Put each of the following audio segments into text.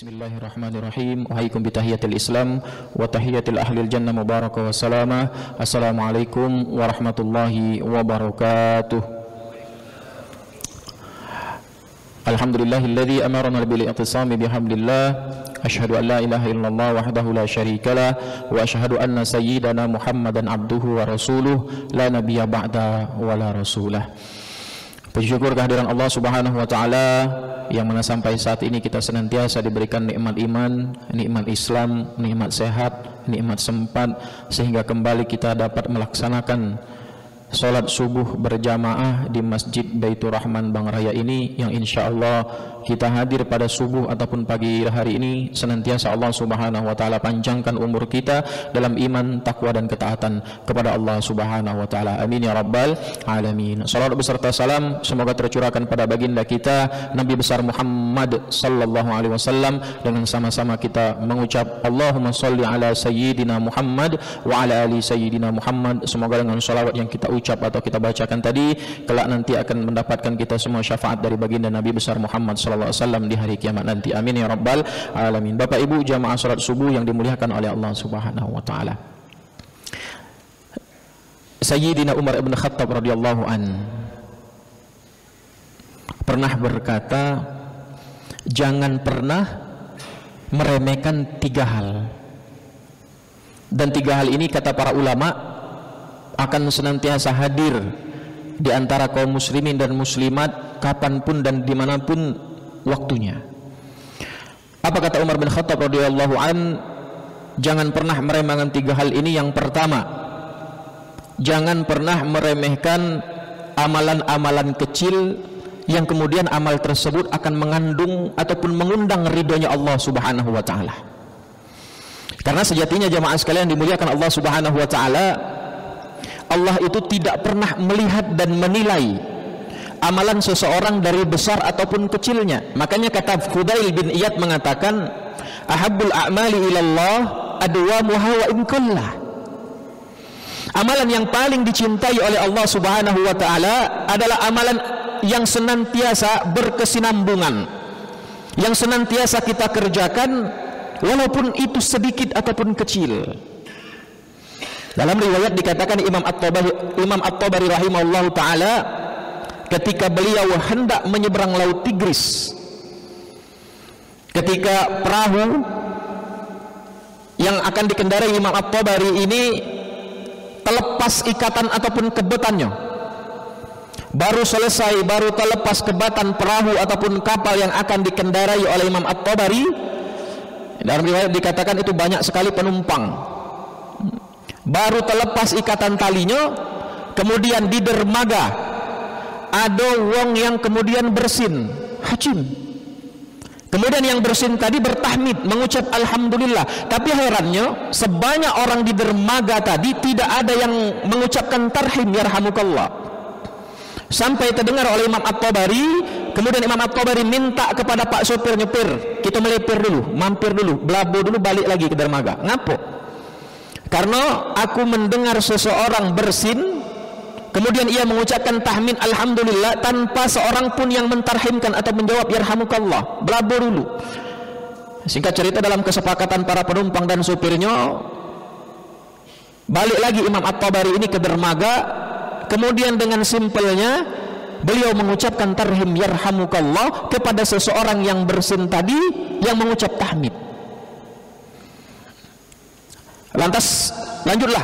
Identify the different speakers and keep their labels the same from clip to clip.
Speaker 1: Bismillahirrahmanirrahim. Wahaikum bitahiyatil Islam wa tahiyatil ahlil jannah mubarakah wa salamah. Assalamualaikum warahmatullahi wabarakatuh. Alhamdulillahilladzi amarna bil i'tisami bihamdillah. Asyhadu an la ilaha illallah wahdahu la syarikalah wa asyhadu anna sayyidana Muhammadan abduhu wa rasuluh la nabiyya ba'da wa la rasulah. Puji syukur kehadiran Allah Subhanahu wa taala yang mana sampai saat ini kita senantiasa diberikan nikmat iman, nikmat Islam, nikmat sehat, nikmat sempat sehingga kembali kita dapat melaksanakan salat subuh berjamaah di Masjid Baitur Rahman Bang Raya ini, yang insya Allah kita hadir pada subuh ataupun pagi hari ini senantiasa Allah Subhanahu wa taala panjangkan umur kita dalam iman, takwa dan ketaatan kepada Allah Subhanahu wa taala. Amin ya rabbal alamin. Salawat beserta salam semoga tercurahkan pada baginda kita Nabi besar Muhammad sallallahu alaihi wasallam, dengan sama-sama kita mengucap Allahumma sholli ala sayyidina Muhammad wa ala ali sayyidina Muhammad. Semoga dengan salawat yang kita ucap atau kita bacakan tadi kelak nanti akan mendapatkan kita semua syafaat dari baginda Nabi besar Muhammad sallallahu alaihi wasallam di hari kiamat nanti. Amin ya rabbal alamin. Bapak Ibu jamaah salat subuh yang dimuliakan oleh Allah Subhanahu wa taala. Sayyidina Umar ibn Khattab radhiyallahu an pernah berkata, jangan pernah meremehkan tiga hal. Dan tiga hal ini kata para ulama akan senantiasa hadir di antara kaum muslimin dan muslimat kapanpun dan dimanapun waktunya. Apa kata Umar bin Khattab radhiyallahu an? Jangan pernah meremehkan tiga hal ini. Yang pertama, jangan pernah meremehkan amalan-amalan kecil yang kemudian amal tersebut akan mengandung ataupun mengundang ridhonya Allah Subhanahu wa taala. Karena sejatinya jamaah sekalian dimuliakan Allah Subhanahu wa taala, Allah itu tidak pernah melihat dan menilai amalan seseorang dari besar ataupun kecilnya. Makanya kata Fudail bin Iyad mengatakan, ahabbul a'mali ilallah adwamuha wa in qallah. Amalan yang paling dicintai oleh Allah Subhanahu wa taala adalah amalan yang senantiasa berkesinambungan, yang senantiasa kita kerjakan walaupun itu sedikit ataupun kecil. Dalam riwayat dikatakan Imam At-Tabari rahimahullahu taala ketika beliau hendak menyeberang laut Tigris, ketika perahu yang akan dikendarai Imam At-Tabari ini terlepas ikatan ataupun kebetannya, baru selesai, baru terlepas kebatan perahu ataupun kapal yang akan dikendarai oleh Imam At-Tabari. Dalam riwayat dikatakan itu banyak sekali penumpang. Baru terlepas ikatan talinya, kemudian di dermaga ada wong yang kemudian bersin, hajim. Kemudian yang bersin tadi bertahmid, mengucap alhamdulillah. Tapi herannya, sebanyak orang di dermaga tadi tidak ada yang mengucapkan tarhim yarhamukallah. Sampai terdengar oleh Imam At-Tabari, kemudian Imam At-Tabari minta kepada pak sopir nyopir, kita melipir dulu, mampir dulu, belabo dulu, balik lagi ke dermaga. Ngapo? Karena aku mendengar seseorang bersin, kemudian ia mengucapkan tahmid alhamdulillah tanpa seorang pun yang mentarhimkan atau menjawab yarhamukallah. Belabo dulu. Singkat cerita, dalam kesepakatan para penumpang dan supirnya, balik lagi Imam At-Tabari ini ke dermaga. Kemudian dengan simpelnya beliau mengucapkan tarhim yarhamukallah kepada seseorang yang bersin tadi yang mengucap tahmid. Lantas lanjutlah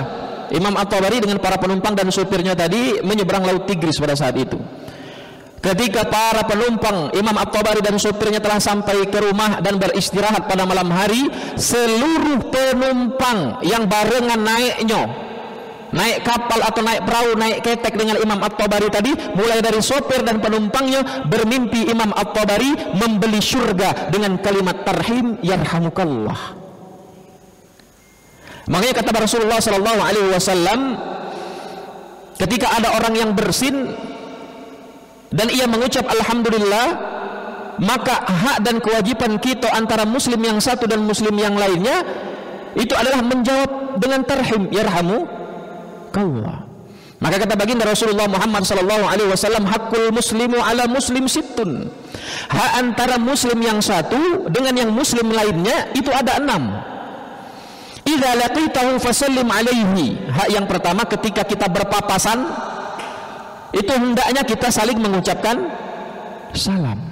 Speaker 1: Imam At-Tabari dengan para penumpang dan supirnya tadi menyeberang laut Tigris pada saat itu. Ketika para penumpang, Imam At-Tabari dan supirnya telah sampai ke rumah dan beristirahat pada malam hari, seluruh penumpang yang barengan naiknya, naik kapal atau naik perahu, naik ketek dengan Imam At-Tabari tadi, mulai dari sopir dan penumpangnya, bermimpi Imam At-Tabari membeli surga dengan kalimat tarhim yarhamukallah. Makanya kata Rasulullah sallallahu alaihi wasallam, ketika ada orang yang bersin dan ia mengucap alhamdulillah, maka hak dan kewajiban kita antara muslim yang satu dan muslim yang lainnya itu adalah menjawab dengan tarhim yarhamukallah. Maka kata baginda Rasulullah Muhammad sallallahu alaihi wasallam, hakul muslimu ala muslim sittun. Hak antara muslim yang satu dengan yang muslim lainnya itu ada 6. Idza laqitahu fasallim alaihi. Hak yang pertama, ketika kita berpapasan itu hendaknya kita saling mengucapkan salam.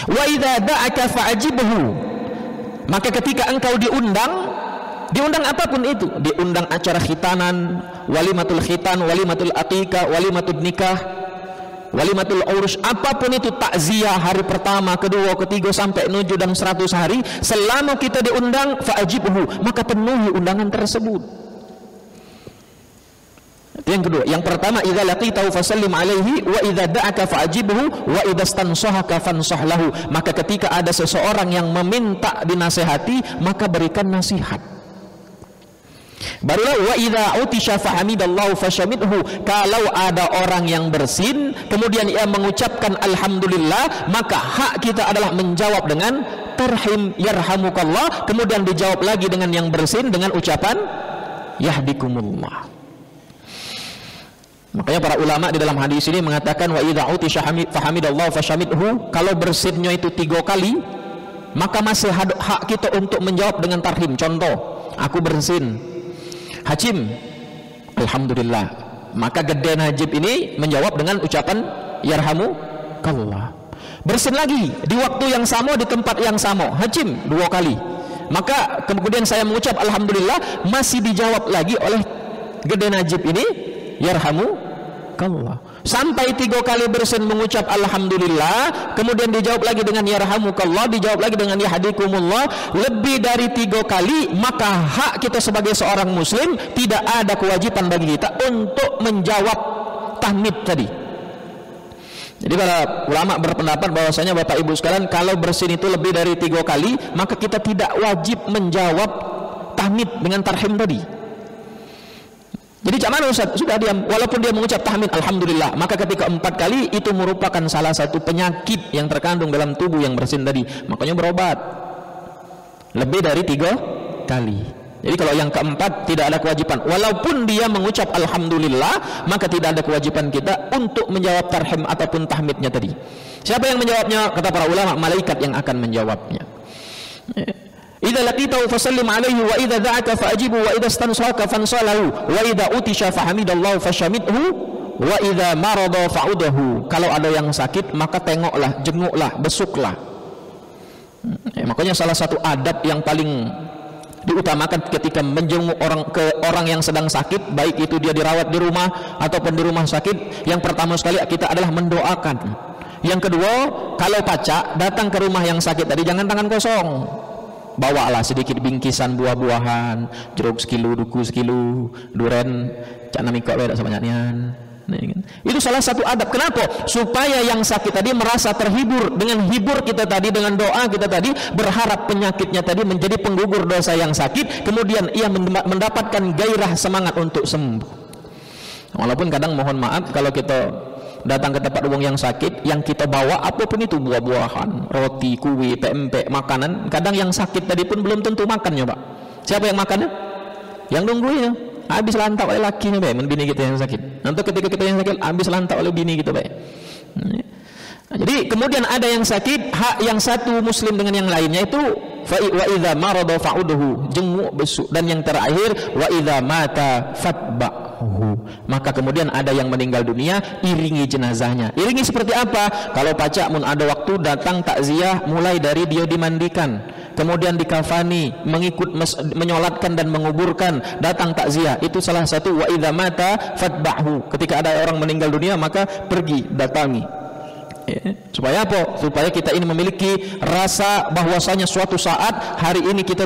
Speaker 1: Wa idza da'aka fa'ajibhu. Maka ketika engkau diundang apapun itu, diundang acara khitanan, walimatul khitan, walimatul aqiqah, walimatul nikah, walimatul urus, apapun itu, takziah hari pertama, kedua, ketiga sampai menuju dan 100 hari, selama kita diundang fa'ajibhu, maka penuhi undangan tersebut. Itu yang kedua. Yang pertama, idza laqitahu fasallim alaihi wa idza da'aka fa'ajibhu wa idza stansahaka fansah lahu. Maka ketika ada seseorang yang meminta dinasihati, maka berikan nasihat. Barulah wa idza utisha fahamidallahu fashamidhu. Kalau ada orang yang bersin kemudian ia mengucapkan alhamdulillah, maka hak kita adalah menjawab dengan tarhim yarhamukallah, kemudian dijawab lagi dengan yang bersin dengan ucapan yahdikumullah. Makanya para ulama di dalam hadis ini mengatakan wa idza utisha fahamidallahu fashamidhu, kalau bersinnya itu 3 kali maka masih hak kita untuk menjawab dengan tarhim. Contoh, aku bersin, Hajim, alhamdulillah, maka gede Najib ini menjawab dengan ucapan yarhamukallah. Bersin lagi di waktu yang sama, di tempat yang sama, Hajim 2 kali, maka kemudian saya mengucap alhamdulillah, masih dijawab lagi oleh gede Najib ini yarhamukallah. Sampai 3 kali bersin mengucap alhamdulillah, kemudian dijawab lagi dengan yarhamukallah, dijawab lagi dengan yahdikumullah, lebih dari 3 kali, maka hak kita sebagai seorang muslim tidak ada kewajiban bagi kita untuk menjawab tahmid tadi. Jadi para ulama berpendapat bahwasanya Bapak Ibu sekalian, kalau bersin itu lebih dari 3 kali, maka kita tidak wajib menjawab tahmid dengan tarhim tadi. Jadi cak mana Ustaz? Sudah diam, walaupun dia mengucap tahmid alhamdulillah, maka ketika 4 kali itu merupakan salah satu penyakit yang terkandung dalam tubuh yang bersin tadi, makanya berobat lebih dari 3 kali. Jadi kalau yang keempat tidak ada kewajiban, walaupun dia mengucap alhamdulillah, maka tidak ada kewajiban kita untuk menjawab tarhim ataupun tahmidnya tadi. Siapa yang menjawabnya? Kata para ulama, malaikat yang akan menjawabnya. Idza laqitahu fasallim alaihi wa idza da'aka fa'ajibhu wa idza stansaka fansalahu wa idza utisha fahamidallahu fashamidhu wa idza marada fa'udahu. Kalau ada yang sakit maka tengoklah, jenguklah, besuklah. Makanya salah satu adab yang paling diutamakan ketika menjenguk orang yang sedang sakit, baik itu dia dirawat di rumah ataupun di rumah sakit, yang pertama sekali kita adalah mendoakan. Yang kedua, kalau pacak datang ke rumah yang sakit tadi, jangan tangan kosong. Bawalah sedikit bingkisan buah-buahan, jeruk sekilo, duku sekilo, duren, cana mikok beda sebanyaknya. Itu salah satu adab. Kenapa? Supaya yang sakit tadi merasa terhibur dengan hibur kita tadi, dengan doa kita tadi, berharap penyakitnya tadi menjadi penggugur dosa yang sakit, kemudian ia mendapatkan gairah semangat untuk sembuh. Walaupun kadang mohon maaf kalau kita datang ke tempat wong yang sakit, yang kita bawa apapun itu, buah-buahan, roti, kue, pempek, makanan, kadang yang sakit tadi pun belum tentu makannya, Pak. Siapa yang makannya? Yang nungguinnya. Habis lantak oleh lakinya, Pak, bini kita yang sakit. Nanti ketika kita yang sakit, habis lantak oleh bini kita, Pak. Jadi kemudian ada yang sakit, hak yang satu muslim dengan yang lainnya itu wa idza marada fa'uduhu, jenguk, besuk, dan yang terakhir wa idza mata fatba'hu, maka kemudian ada yang meninggal dunia, iringi jenazahnya. Iringi seperti apa? Kalau pacak mun ada waktu datang takziah, mulai dari dia dimandikan, kemudian dikafani, mengikut menyolatkan dan menguburkan, datang takziah. Itu salah satu wa idza mata fatba'hu. Ketika ada orang meninggal dunia, maka pergi datangi. Supaya apa? Supaya kita ini memiliki rasa bahwasanya suatu saat hari ini kita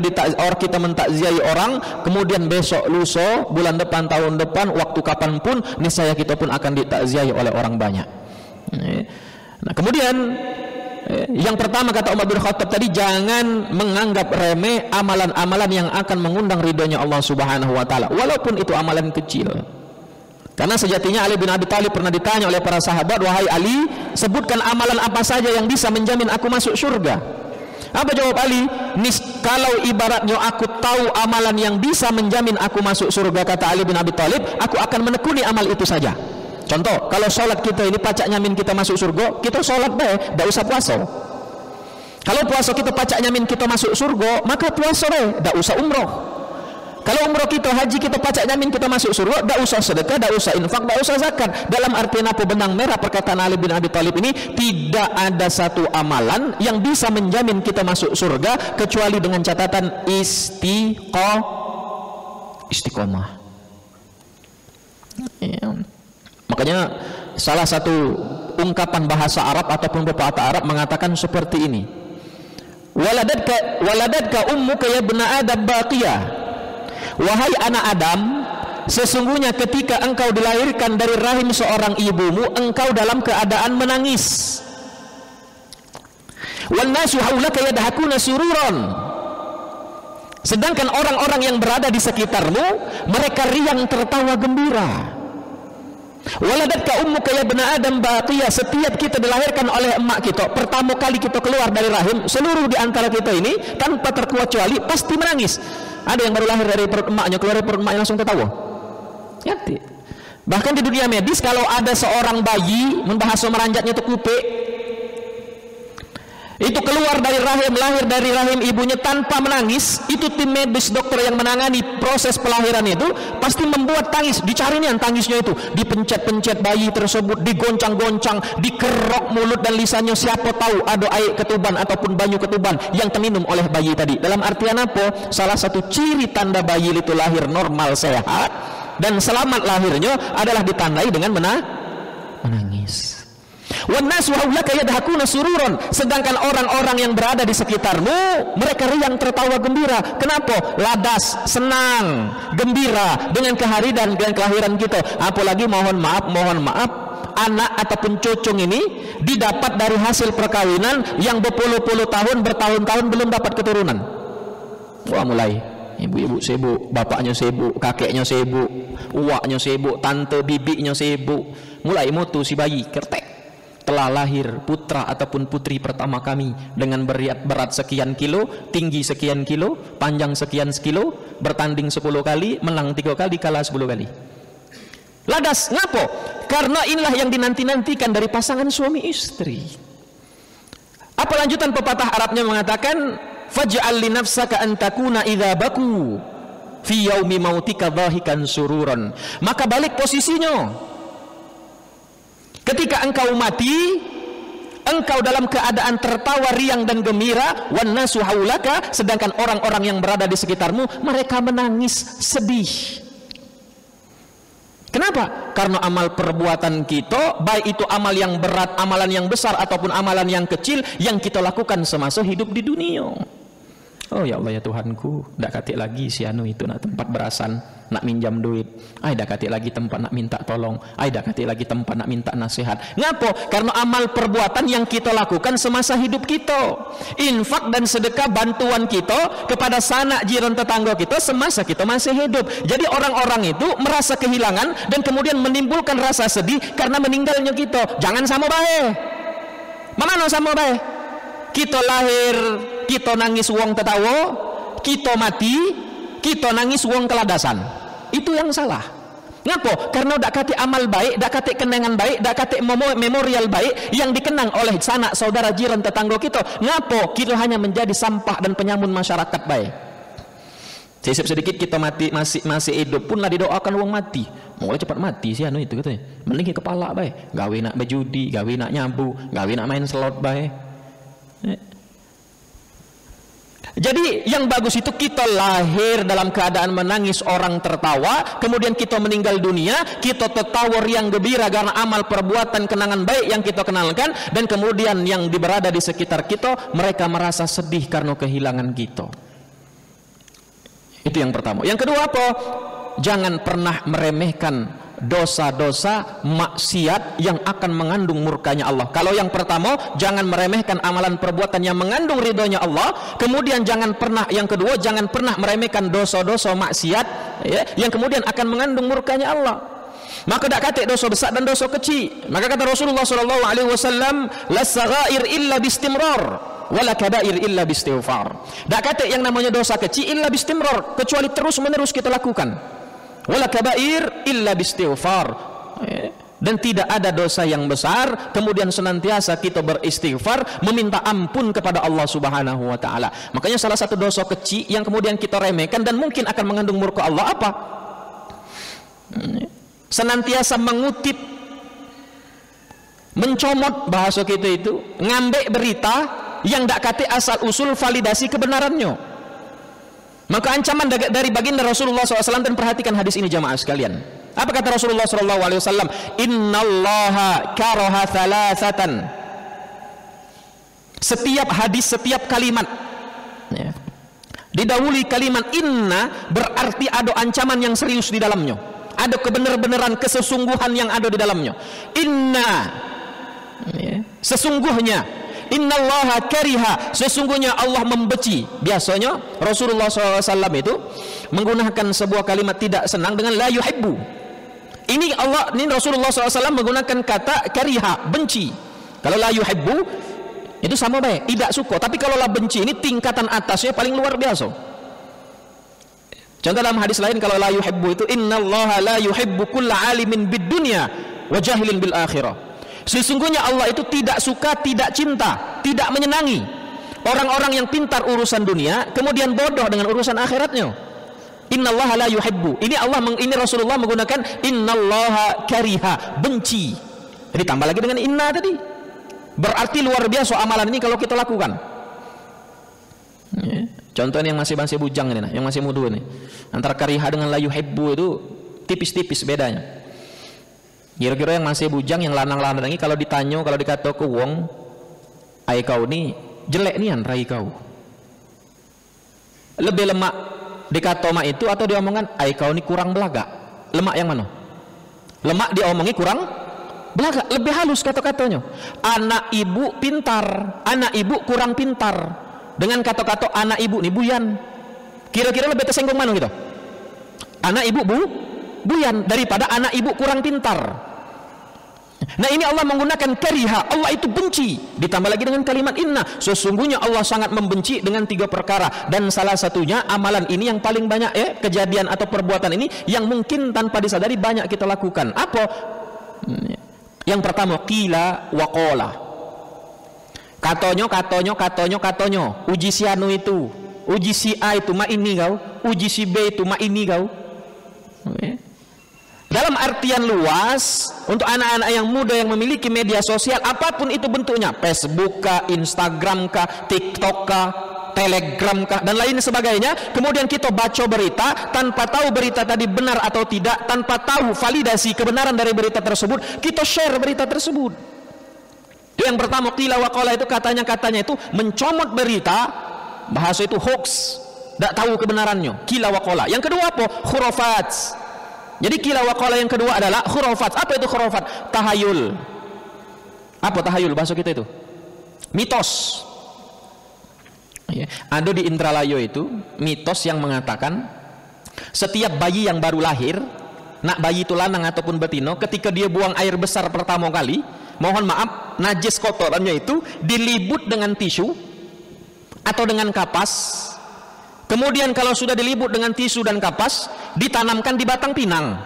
Speaker 1: mentakziahi orang, kemudian besok, lusa, bulan depan, tahun depan, waktu kapanpun, niscaya kita pun akan ditakziahi oleh orang banyak. Nah, kemudian yang pertama kata Umar bin Khattab tadi, jangan menganggap remeh amalan-amalan yang akan mengundang ridhonya Allah Subhanahu wa taala, walaupun itu amalan kecil. Karena sejatinya Ali bin Abi Thalib pernah ditanya oleh para sahabat, wahai Ali, sebutkan amalan apa saja yang bisa menjamin aku masuk surga. Apa jawab Ali? Kalau ibaratnya aku tahu amalan yang bisa menjamin aku masuk surga, kata Ali bin Abi Thalib, aku akan menekuni amal itu saja. Contoh, kalau sholat kita ini pacak nyamin kita masuk surga, kita sholat baik, tidak usah puasa. Kalau puasa kita pacak nyamin kita masuk surga, maka puasa baik, tidak usah umroh. Kalau umroh kita, haji kita pacak nyamin kita masuk surga, tidak usah sedekah, tidak usah infak, tidak usah zakat. Dalam artian apa? Benang merah perkataan Ali bin Abi Thalib ini, tidak ada satu amalan yang bisa menjamin kita masuk surga kecuali dengan catatan istiqomah. Ya. Makanya salah satu ungkapan bahasa Arab ataupun pepatah Arab mengatakan seperti ini, waladatka ummuka ya ibna Adam baqiyah. Wahai anak Adam, sesungguhnya ketika engkau dilahirkan dari rahim seorang ibumu, engkau dalam keadaan menangis. Wan nasu haulaka yadhakuna sururan. Sedangkan orang-orang yang berada di sekitarmu, mereka riang tertawa gembira. Waladatka ummuka ya ibna Adam baqiyah. Setiap kita dilahirkan oleh emak kita, pertama kali kita keluar dari rahim, seluruh di antara kita ini tanpa terkecuali pasti menangis. Ada yang baru lahir dari perut emaknya, keluar dari perut emaknya langsung tertawa. Ya, bahkan di dunia medis, kalau ada seorang bayi, membahas meranjatnya itu kupik, itu keluar dari rahim, lahir dari rahim ibunya tanpa menangis, itu tim medis dokter yang menangani proses pelahiran itu pasti membuat tangis, dicari nih tangisnya itu, dipencet-pencet bayi tersebut, digoncang-goncang, dikerok mulut dan lisannya, siapa tahu ada air ketuban ataupun banyu ketuban yang terminum oleh bayi tadi. Dalam artian apa? Salah satu ciri tanda bayi itu lahir normal sehat dan selamat lahirnya adalah ditandai dengan menangis. Wan nasu haulaka yadhakuna sururan. Sedangkan orang-orang yang berada di sekitarmu, mereka riang tertawa gembira. Kenapa? Ladas, senang, gembira dengan kehadiran dan kelahiran kita. Apalagi mohon maaf, anak ataupun cucung ini didapat dari hasil perkawinan yang berpuluh-puluh tahun, bertahun-tahun belum dapat keturunan. Wah, mulai ibu-ibu sibuk, bapaknya sibuk, kakeknya sibuk, uaknya sibuk, tante bibinya sibuk. Mulai mutu si bayi kertek. Telah lahir putra ataupun putri pertama kami dengan berat sekian kilo, tinggi sekian kilo, panjang sekian kilo, bertanding 10 kali, menang 3 kali, kalah 10 kali. Ladas, ngapo? Karena inilah yang dinanti-nantikan dari pasangan suami istri. Apa lanjutan pepatah Arabnya mengatakan, faj'al li nafsaka an takuna idza baku fi yaumi mautika dhahikan sururan. Maka balik posisinya. Ketika engkau mati, engkau dalam keadaan tertawa riang dan gembira, wan nasu haulaka, sedangkan orang-orang yang berada di sekitarmu mereka menangis sedih. Kenapa? Karena amal perbuatan kita, baik itu amal yang berat, amalan yang besar ataupun amalan yang kecil, yang kita lakukan semasa hidup di dunia. Oh ya Allah ya Tuhanku, dak katik lagi si anu itu nak tempat berasan, nak minjam duit. Ai dak katik lagi tempat nak minta tolong. Ai dak katik lagi tempat nak minta nasihat. Ngapo? Karena amal perbuatan yang kita lakukan semasa hidup kita. Infak dan sedekah bantuan kita kepada sanak jiran tetangga kita semasa kita masih hidup. Jadi orang-orang itu merasa kehilangan dan kemudian menimbulkan rasa sedih karena meninggalnya kita. Jangan sama bae. Mana sama bae? Kita lahir, kita nangis wong tertawa, kita mati, kita nangis wong keladasan. Itu yang salah. Ngapo? Karena dak kate amal baik, dak kate kenangan baik, dak kate memorial baik yang dikenang oleh sanak saudara jiran tetangga kita. Ngapo? Kita hanya menjadi sampah dan penyamun masyarakat baik. Sisip sedikit kita mati, masih hidup pun lah didoakan wong mati. Mulai cepat mati sih anu itu katanya. Mending kepala baik, gawe nak berjudi, gawe nak nyabu, gawe nak main slot baik. Jadi yang bagus itu kita lahir dalam keadaan menangis, orang tertawa, kemudian kita meninggal dunia, kita tertawa riang gembira karena amal perbuatan kenangan baik yang kita kenalkan, dan kemudian yang berada di sekitar kita mereka merasa sedih karena kehilangan kita. Itu yang pertama. Yang kedua apa? Jangan pernah meremehkan dosa-dosa maksiat yang akan mengandung murkanya Allah. Kalau yang pertama, jangan meremehkan amalan perbuatan yang mengandung ridhonya Allah. Kemudian jangan pernah, yang kedua, jangan pernah meremehkan dosa-dosa maksiat ya, yang kemudian akan mengandung murkanya Allah. Maka tak kata dosa besar dan dosa kecil. Maka kata Rasulullah SAW, la saghair illa bistimrar wala kabair illa bistighfar. Tak kata yang namanya dosa kecil illa bistimrar, kecuali terus-menerus kita lakukan. Wala kabair illa bistighfar. Dan tidak ada dosa yang besar kemudian senantiasa kita beristighfar, meminta ampun kepada Allah Subhanahu wa taala. Makanya salah satu dosa kecil yang kemudian kita remehkan dan mungkin akan mengandung murka Allah apa? Senantiasa mengutip, mencomot, bahasa kita itu ngambek berita yang tak kata asal usul validasi kebenarannya. Maka ancaman dari baginda Rasulullah SAW. Dan perhatikan hadis ini jamaah sekalian, apa kata Rasulullah SAW? Innallaha karaha thalathatan. Setiap hadis, setiap kalimat ya, didahului kalimat inna, berarti ada ancaman yang serius di dalamnya, ada kebenar-benaran, kesesungguhan yang ada di dalamnya. Inna ya, sesungguhnya, innallaha kariha, sesungguhnya Allah membenci. Biasanya Rasulullah SAW itu menggunakan sebuah kalimat tidak senang dengan la yuhibbu. Ini Rasulullah SAW menggunakan kata kariha, benci. Kalau la yuhibbu itu sama baik, tidak suka. Tapi kalau la benci ini tingkatan atasnya paling luar biasa. Contoh dalam hadis lain, kalau la yuhibbu itu innallaha la yuhibbu kulla alimin bid dunya wa jahilin bil akhirah. Sesungguhnya Allah itu tidak suka, tidak cinta, tidak menyenangi orang-orang yang pintar urusan dunia kemudian bodoh dengan urusan akhiratnya. Innallaha la yuhibbu. Ini Rasulullah menggunakan innallaha kariha, benci. Ditambah lagi dengan inna tadi. Berarti luar biasa amalan ini kalau kita lakukan. Ya. Contohnya yang masih bujang ini, yang masih muda ini. Antara kariha dengan la yuhibbu itu tipis-tipis bedanya. Kira-kira yang masih bujang, yang lanang-lanang ini kalau ditanya, kalau dikata ke wong, ai kau ni jelek nian rai kau. Lebih lemak dikata mak itu atau diomongan ai kau ni kurang belaga. Lemak yang mana? Lemak diomongi kurang belaga, lebih halus kata-katanya. Anak ibu pintar, anak ibu kurang pintar. Dengan kata-kata anak ibu nih buyan, kira-kira lebih tersinggung mana gitu? Anak ibu buyan daripada anak ibu kurang pintar. Nah ini Allah menggunakan kariha, Allah itu benci, ditambah lagi dengan kalimat inna. Sesungguhnya Allah sangat membenci dengan 3 perkara, dan salah satunya amalan ini yang paling banyak kejadian atau perbuatan ini yang mungkin tanpa disadari banyak kita lakukan. Apa? Yang pertama, qila wa qala. Katonyo, uji si anu itu, uji si A itu mak ini kau, uji si B itu mak ini kau. Dalam artian luas, untuk anak-anak yang muda yang memiliki media sosial apapun itu bentuknya, Facebook kah, Instagram kah, TikTok kah, Telegram kah, dan lain sebagainya, kemudian kita baca berita tanpa tahu berita tadi benar atau tidak, tanpa tahu validasi kebenaran dari berita tersebut, kita share berita tersebut. Itu yang pertama, qila wa qala, itu katanya itu mencomot berita, bahasa itu hoax, tidak tahu kebenarannya, qila wa qala. Yang kedua apa? Khurafat. Jadi qila wa qala yang kedua adalah khurafat. Apa itu khurafat? Tahayul. Apa tahayul bahasa kita itu? Mitos. Ada di Indralayo itu mitos yang mengatakan setiap bayi yang baru lahir, nak bayi itu lanang ataupun betina, ketika dia buang air besar pertama kali, mohon maaf, najis kotorannya itu dilibut dengan tisu atau dengan kapas. Kemudian kalau sudah dilibut dengan tisu dan kapas, ditanamkan di batang pinang.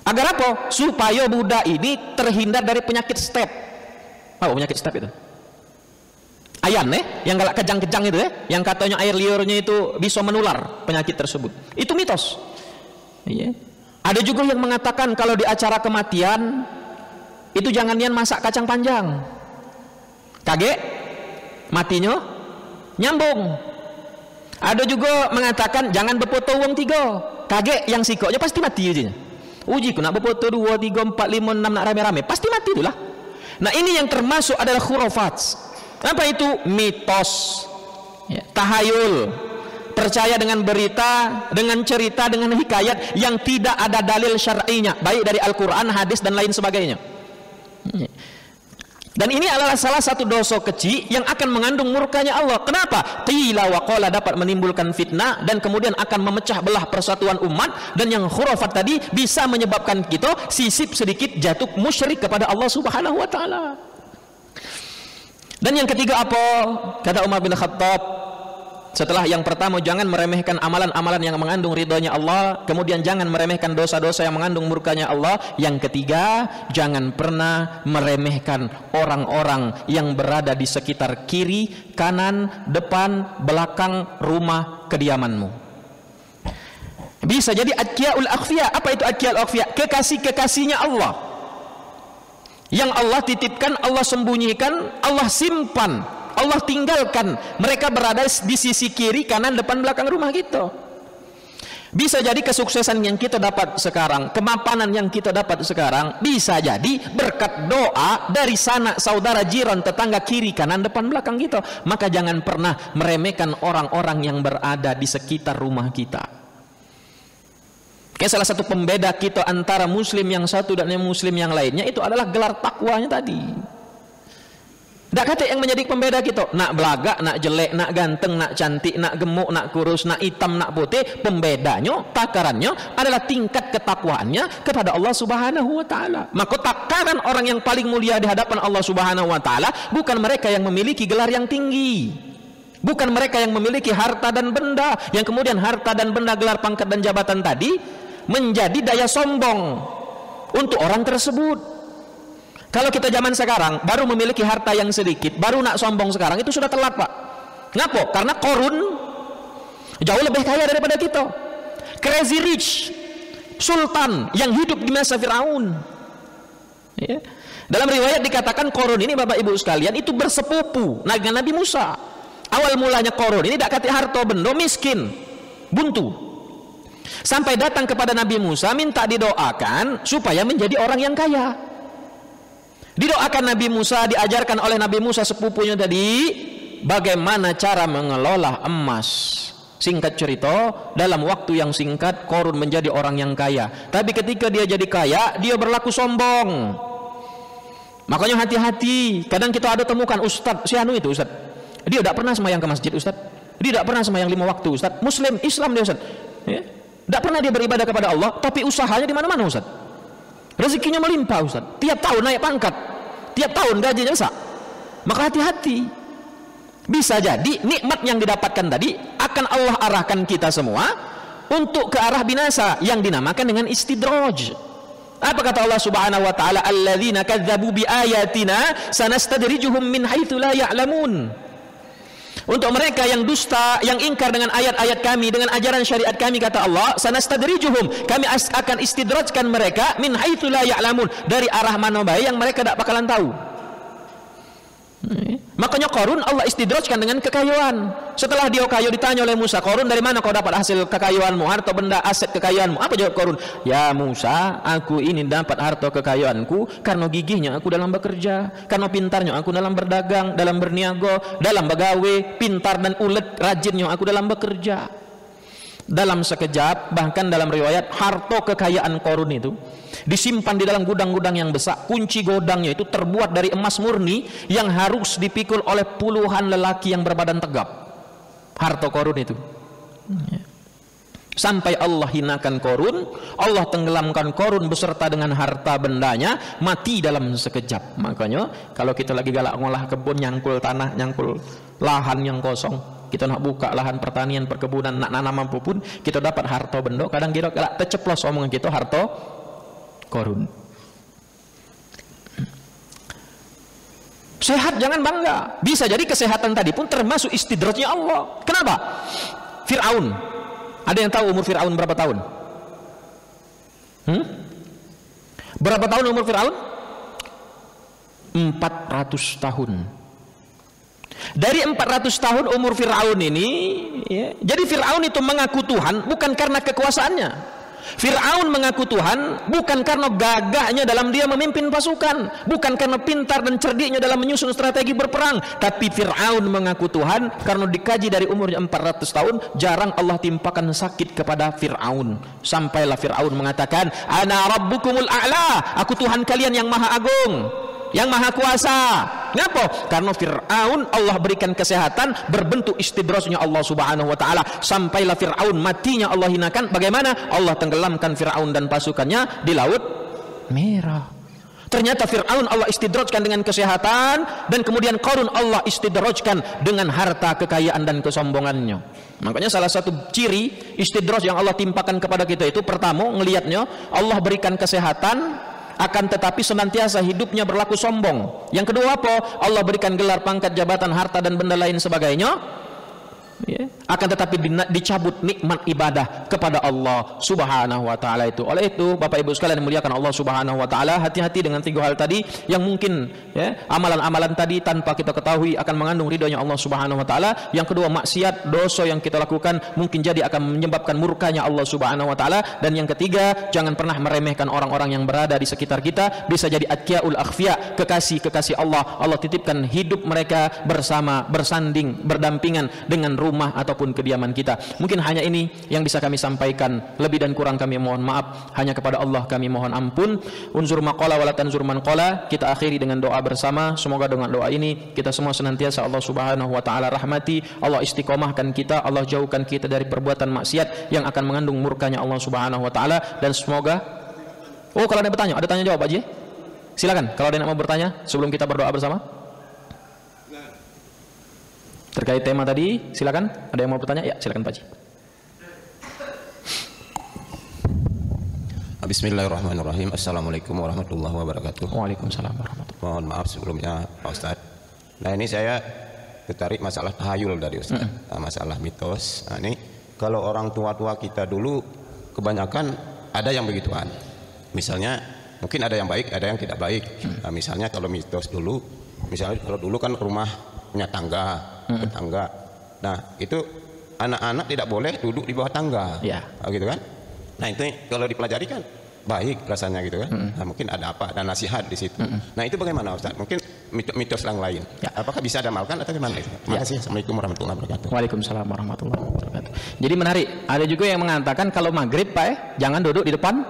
Speaker 1: Agar apa? Supaya budak ini terhindar dari penyakit step. Oh, penyakit step itu ayan yang galak kejang-kejang itu yang katanya air liurnya itu bisa menular penyakit tersebut. Itu mitos. Ada juga yang mengatakan kalau di acara kematian itu jangan nian masak kacang panjang, kaget matinya nyambung. Ada juga mengatakan jangan berfoto uang 3, kaget yang sikoknya pasti mati ujinya. Uji nak berfoto 2, 3, 4, 5, 6 nak rame-rame pasti mati itulah. Nah ini yang termasuk adalah khurafat. Apa itu? Mitos, tahayul, percaya dengan berita, dengan cerita, dengan hikayat yang tidak ada dalil syar'inya, baik dari Al-Quran, hadis dan lain sebagainya. Dan ini adalah salah satu dosa kecil yang akan mengandung murkanya Allah. Kenapa? Qila wa qala dapat menimbulkan fitnah dan kemudian akan memecah belah persatuan umat, dan yang khurafat tadi bisa menyebabkan kita sisip sedikit jatuh musyrik kepada Allah Subhanahu wa taala. Dan yang ketiga apa? Kata Umar bin Khattab, setelah yang pertama, jangan meremehkan amalan-amalan yang mengandung ridhonya Allah. Kemudian jangan meremehkan dosa-dosa yang mengandung murkanya Allah. Yang ketiga, jangan pernah meremehkan orang-orang yang berada di sekitar kiri, kanan, depan, belakang rumah kediamanmu. Bisa jadi atqiyaul akhfiya. Apa itu atqiyaul akhfiya? Kekasih-kekasihnya Allah, yang Allah titipkan, Allah sembunyikan, Allah simpan, Allah tinggalkan. Mereka berada di sisi kiri, kanan, depan, belakang rumah kita. Bisa jadi kesuksesan yang kita dapat sekarang, kemapanan yang kita dapat sekarang, bisa jadi berkat doa dari sanak saudara, jiran, tetangga, kiri, kanan, depan, belakang kita. Maka jangan pernah meremehkan orang-orang yang berada di sekitar rumah kita. Kayak salah satu pembeda kita antara muslim yang satu dan yang muslim yang lainnya, itu adalah gelar takwanya tadi. Tak kata yang menjadi pembeda kita, nak belaga, nak jelek, nak ganteng, nak cantik, nak gemuk, nak kurus, nak hitam, nak putih. Pembedanya, takarannya adalah tingkat ketakwaannya kepada Allah Subhanahu wa Ta'ala. Maka takaran orang yang paling mulia di hadapan Allah Subhanahu wa Ta'ala bukan mereka yang memiliki gelar yang tinggi, bukan mereka yang memiliki harta dan benda, yang kemudian harta dan benda, gelar, pangkat dan jabatan tadi menjadi daya sombong untuk orang tersebut. Kalau kita zaman sekarang baru memiliki harta yang sedikit, baru nak sombong sekarang, itu sudah telat, Pak. Ngapa? Karena Qarun jauh lebih kaya daripada kita. Crazy rich sultan yang hidup di masa Firaun. Ya. Dalam riwayat dikatakan Qarun ini, Bapak Ibu sekalian, itu bersepupu dengan Nabi Musa. Awal mulanya Qarun ini tak kata harta benda, miskin, buntu. Sampai datang kepada Nabi Musa minta didoakan supaya menjadi orang yang kaya. Didoakan Nabi Musa, diajarkan oleh Nabi Musa sepupunya tadi bagaimana cara mengelola emas. Singkat cerita, dalam waktu yang singkat Qarun menjadi orang yang kaya. Tapi ketika dia jadi kaya, dia berlaku sombong. Makanya hati-hati. Kadang kita ada temukan Ustadz, si anu itu Ustadz, dia tidak pernah sembahyang ke masjid Ustadz, dia tidak pernah sembahyang 5 waktu Ustadz, Muslim, Islam dia Ustadz, ya? Tidak pernah dia beribadah kepada Allah, tapi usahanya di mana-mana Ustadz. Rezekinya melimpah Ustaz, tiap tahun naik pangkat, tiap tahun gajinya besar. Maka hati-hati. Bisa jadi nikmat yang didapatkan tadi akan Allah arahkan kita semua untuk ke arah binasa yang dinamakan dengan istidraj. Apa kata Allah Subhanahu wa taala? Alladzina kadzdzabu biayatina sanastadrijuhum min haitsu la ya'lamun. Untuk mereka yang dusta, yang ingkar dengan ayat-ayat kami, dengan ajaran syariat kami, kata Allah, sanastadrijuhum, kami akan istidrajkan mereka min haitsu la ya'lamun, dari arah mana baik yang mereka tak bakalan tahu. Makanya Qarun Allah istidrajkan dengan kekayaan. Setelah dia kaya ditanya oleh Musa, Qarun dari mana kau dapat hasil kekayaanmu, harta benda, aset kekayaanmu? Apa jawab Qarun? Ya Musa, aku ini dapat harta kekayaanku karena gigihnya aku dalam bekerja, karena pintarnya aku dalam berdagang, dalam berniaga, dalam begawe, pintar dan ulet, rajinnya aku dalam bekerja. Dalam sekejap, bahkan dalam riwayat, harta kekayaan Qarun itu disimpan di dalam gudang-gudang yang besar. Kunci gudangnya itu terbuat dari emas murni yang harus dipikul oleh puluhan lelaki yang berbadan tegap. Harta Qarun itu. Sampai Allah hinakan Qarun, Allah tenggelamkan Qarun beserta dengan harta bendanya, mati dalam sekejap. Makanya kalau kita lagi galak ngolah kebun, nyangkul tanah, nyangkul lahan yang kosong, kita nak buka lahan pertanian, perkebunan, nak nanam apapun, kita dapat harta benda, kadang kita galak terceplos omongan kita harta Qarun. Sehat jangan bangga. Bisa jadi kesehatan tadi pun termasuk istidrajnya Allah. Kenapa? Fir'aun, ada yang tahu umur Fir'aun berapa tahun? Berapa tahun umur Fir'aun? 400 tahun. Dari 400 tahun umur Fir'aun ini ya, jadi Fir'aun itu mengaku Tuhan bukan karena kekuasaannya. Fir'aun mengaku Tuhan bukan karena gagahnya dalam dia memimpin pasukan, bukan karena pintar dan cerdiknya dalam menyusun strategi berperang, tapi Fir'aun mengaku Tuhan karena dikaji dari umurnya 400 tahun jarang Allah timpakan sakit kepada Fir'aun. Sampailah Fir'aun mengatakan, ana rabbukumul a'la, aku Tuhan kalian yang maha agung, yang maha kuasa. Ngapa? Karena Fir'aun Allah berikan kesehatan berbentuk istidrajnya Allah Subhanahu wa taala. Sampailah Fir'aun matinya Allah hinakan. Bagaimana? Allah tenggelamkan Fir'aun dan pasukannya di Laut Merah. Ternyata Fir'aun Allah istidrajkan dengan kesehatan, dan kemudian Qarun Allah istidrajkan dengan harta, kekayaan dan kesombongannya. Makanya salah satu ciri istidraj yang Allah timpakan kepada kita itu, pertama ngelihatnya Allah berikan kesehatan, akan tetapi senantiasa hidupnya berlaku sombong. Yang kedua apa? Allah berikan gelar, pangkat, jabatan, harta dan benda lain sebagainya, ya, akan tetapi dicabut nikmat ibadah kepada Allah Subhanahu wa taala itu. Oleh itu Bapak Ibu sekalian dimuliakan Allah Subhanahu wa taala, hati-hati dengan 3 hal tadi yang mungkin ya, amalan-amalan tadi tanpa kita ketahui akan mengandung ridhonya Allah Subhanahu wa taala. Yang kedua, maksiat, dosa yang kita lakukan mungkin jadi akan menyebabkan murkanya Allah Subhanahu wa taala. Dan yang ketiga, jangan pernah meremehkan orang-orang yang berada di sekitar kita. Bisa jadi atqiyaul akhfiya, kekasih-kekasih Allah. Allah titipkan hidup mereka bersama, bersanding, berdampingan dengan rumah ataupun kediaman kita. Mungkin hanya ini yang bisa kami sampaikan. Lebih dan kurang kami mohon maaf. Hanya kepada Allah kami mohon ampun. Unzur maqala wa la tanzur man qala. Kita akhiri dengan doa bersama. Semoga dengan doa ini kita semua senantiasa Allah Subhanahu wa taala rahmati, Allah istiqomahkan kita, Allah jauhkan kita dari perbuatan maksiat yang akan mengandung murkanya Allah Subhanahu wa taala. Dan semoga, oh kalau ada bertanya, ada tanya jawab Pak Ji? Silakan kalau ada yang mau bertanya sebelum kita berdoa bersama. Terkait tema tadi, silakan. Ada yang mau bertanya? Ya, silakan Pak Ji.
Speaker 2: Bismillahirrahmanirrahim. Assalamualaikum warahmatullahi wabarakatuh.
Speaker 1: Waalaikumsalam warahmatullahi wabarakatuh.
Speaker 2: Mohon maaf sebelumnya Pak Ustadz. Nah ini saya tertarik masalah tahayul dari Ustadz, masalah mitos. Nah ini kalau orang tua-tua kita dulu kebanyakan ada yang begituan. Misalnya mungkin ada yang baik, ada yang tidak baik. Nah, misalnya kalau mitos dulu, misalnya kalau dulu kan rumah punya tangga, tetangga. Nah itu anak-anak tidak boleh duduk di bawah tangga, ya. Gitu kan? Nah itu kalau dipelajari kan baik rasanya gitu kan. Nah, mungkin ada apa, ada nasihat di situ. Nah itu bagaimana Ustaz? Mungkin mitos yang lain. Ya. Apakah bisa diamalkan atau gimana? Terima kasih. Assalamualaikum warahmatullahi wabarakatuh.
Speaker 1: Waalaikumsalam warahmatullahi wabarakatuh. Jadi menarik. Ada juga yang mengatakan kalau maghrib Pak, jangan duduk di depan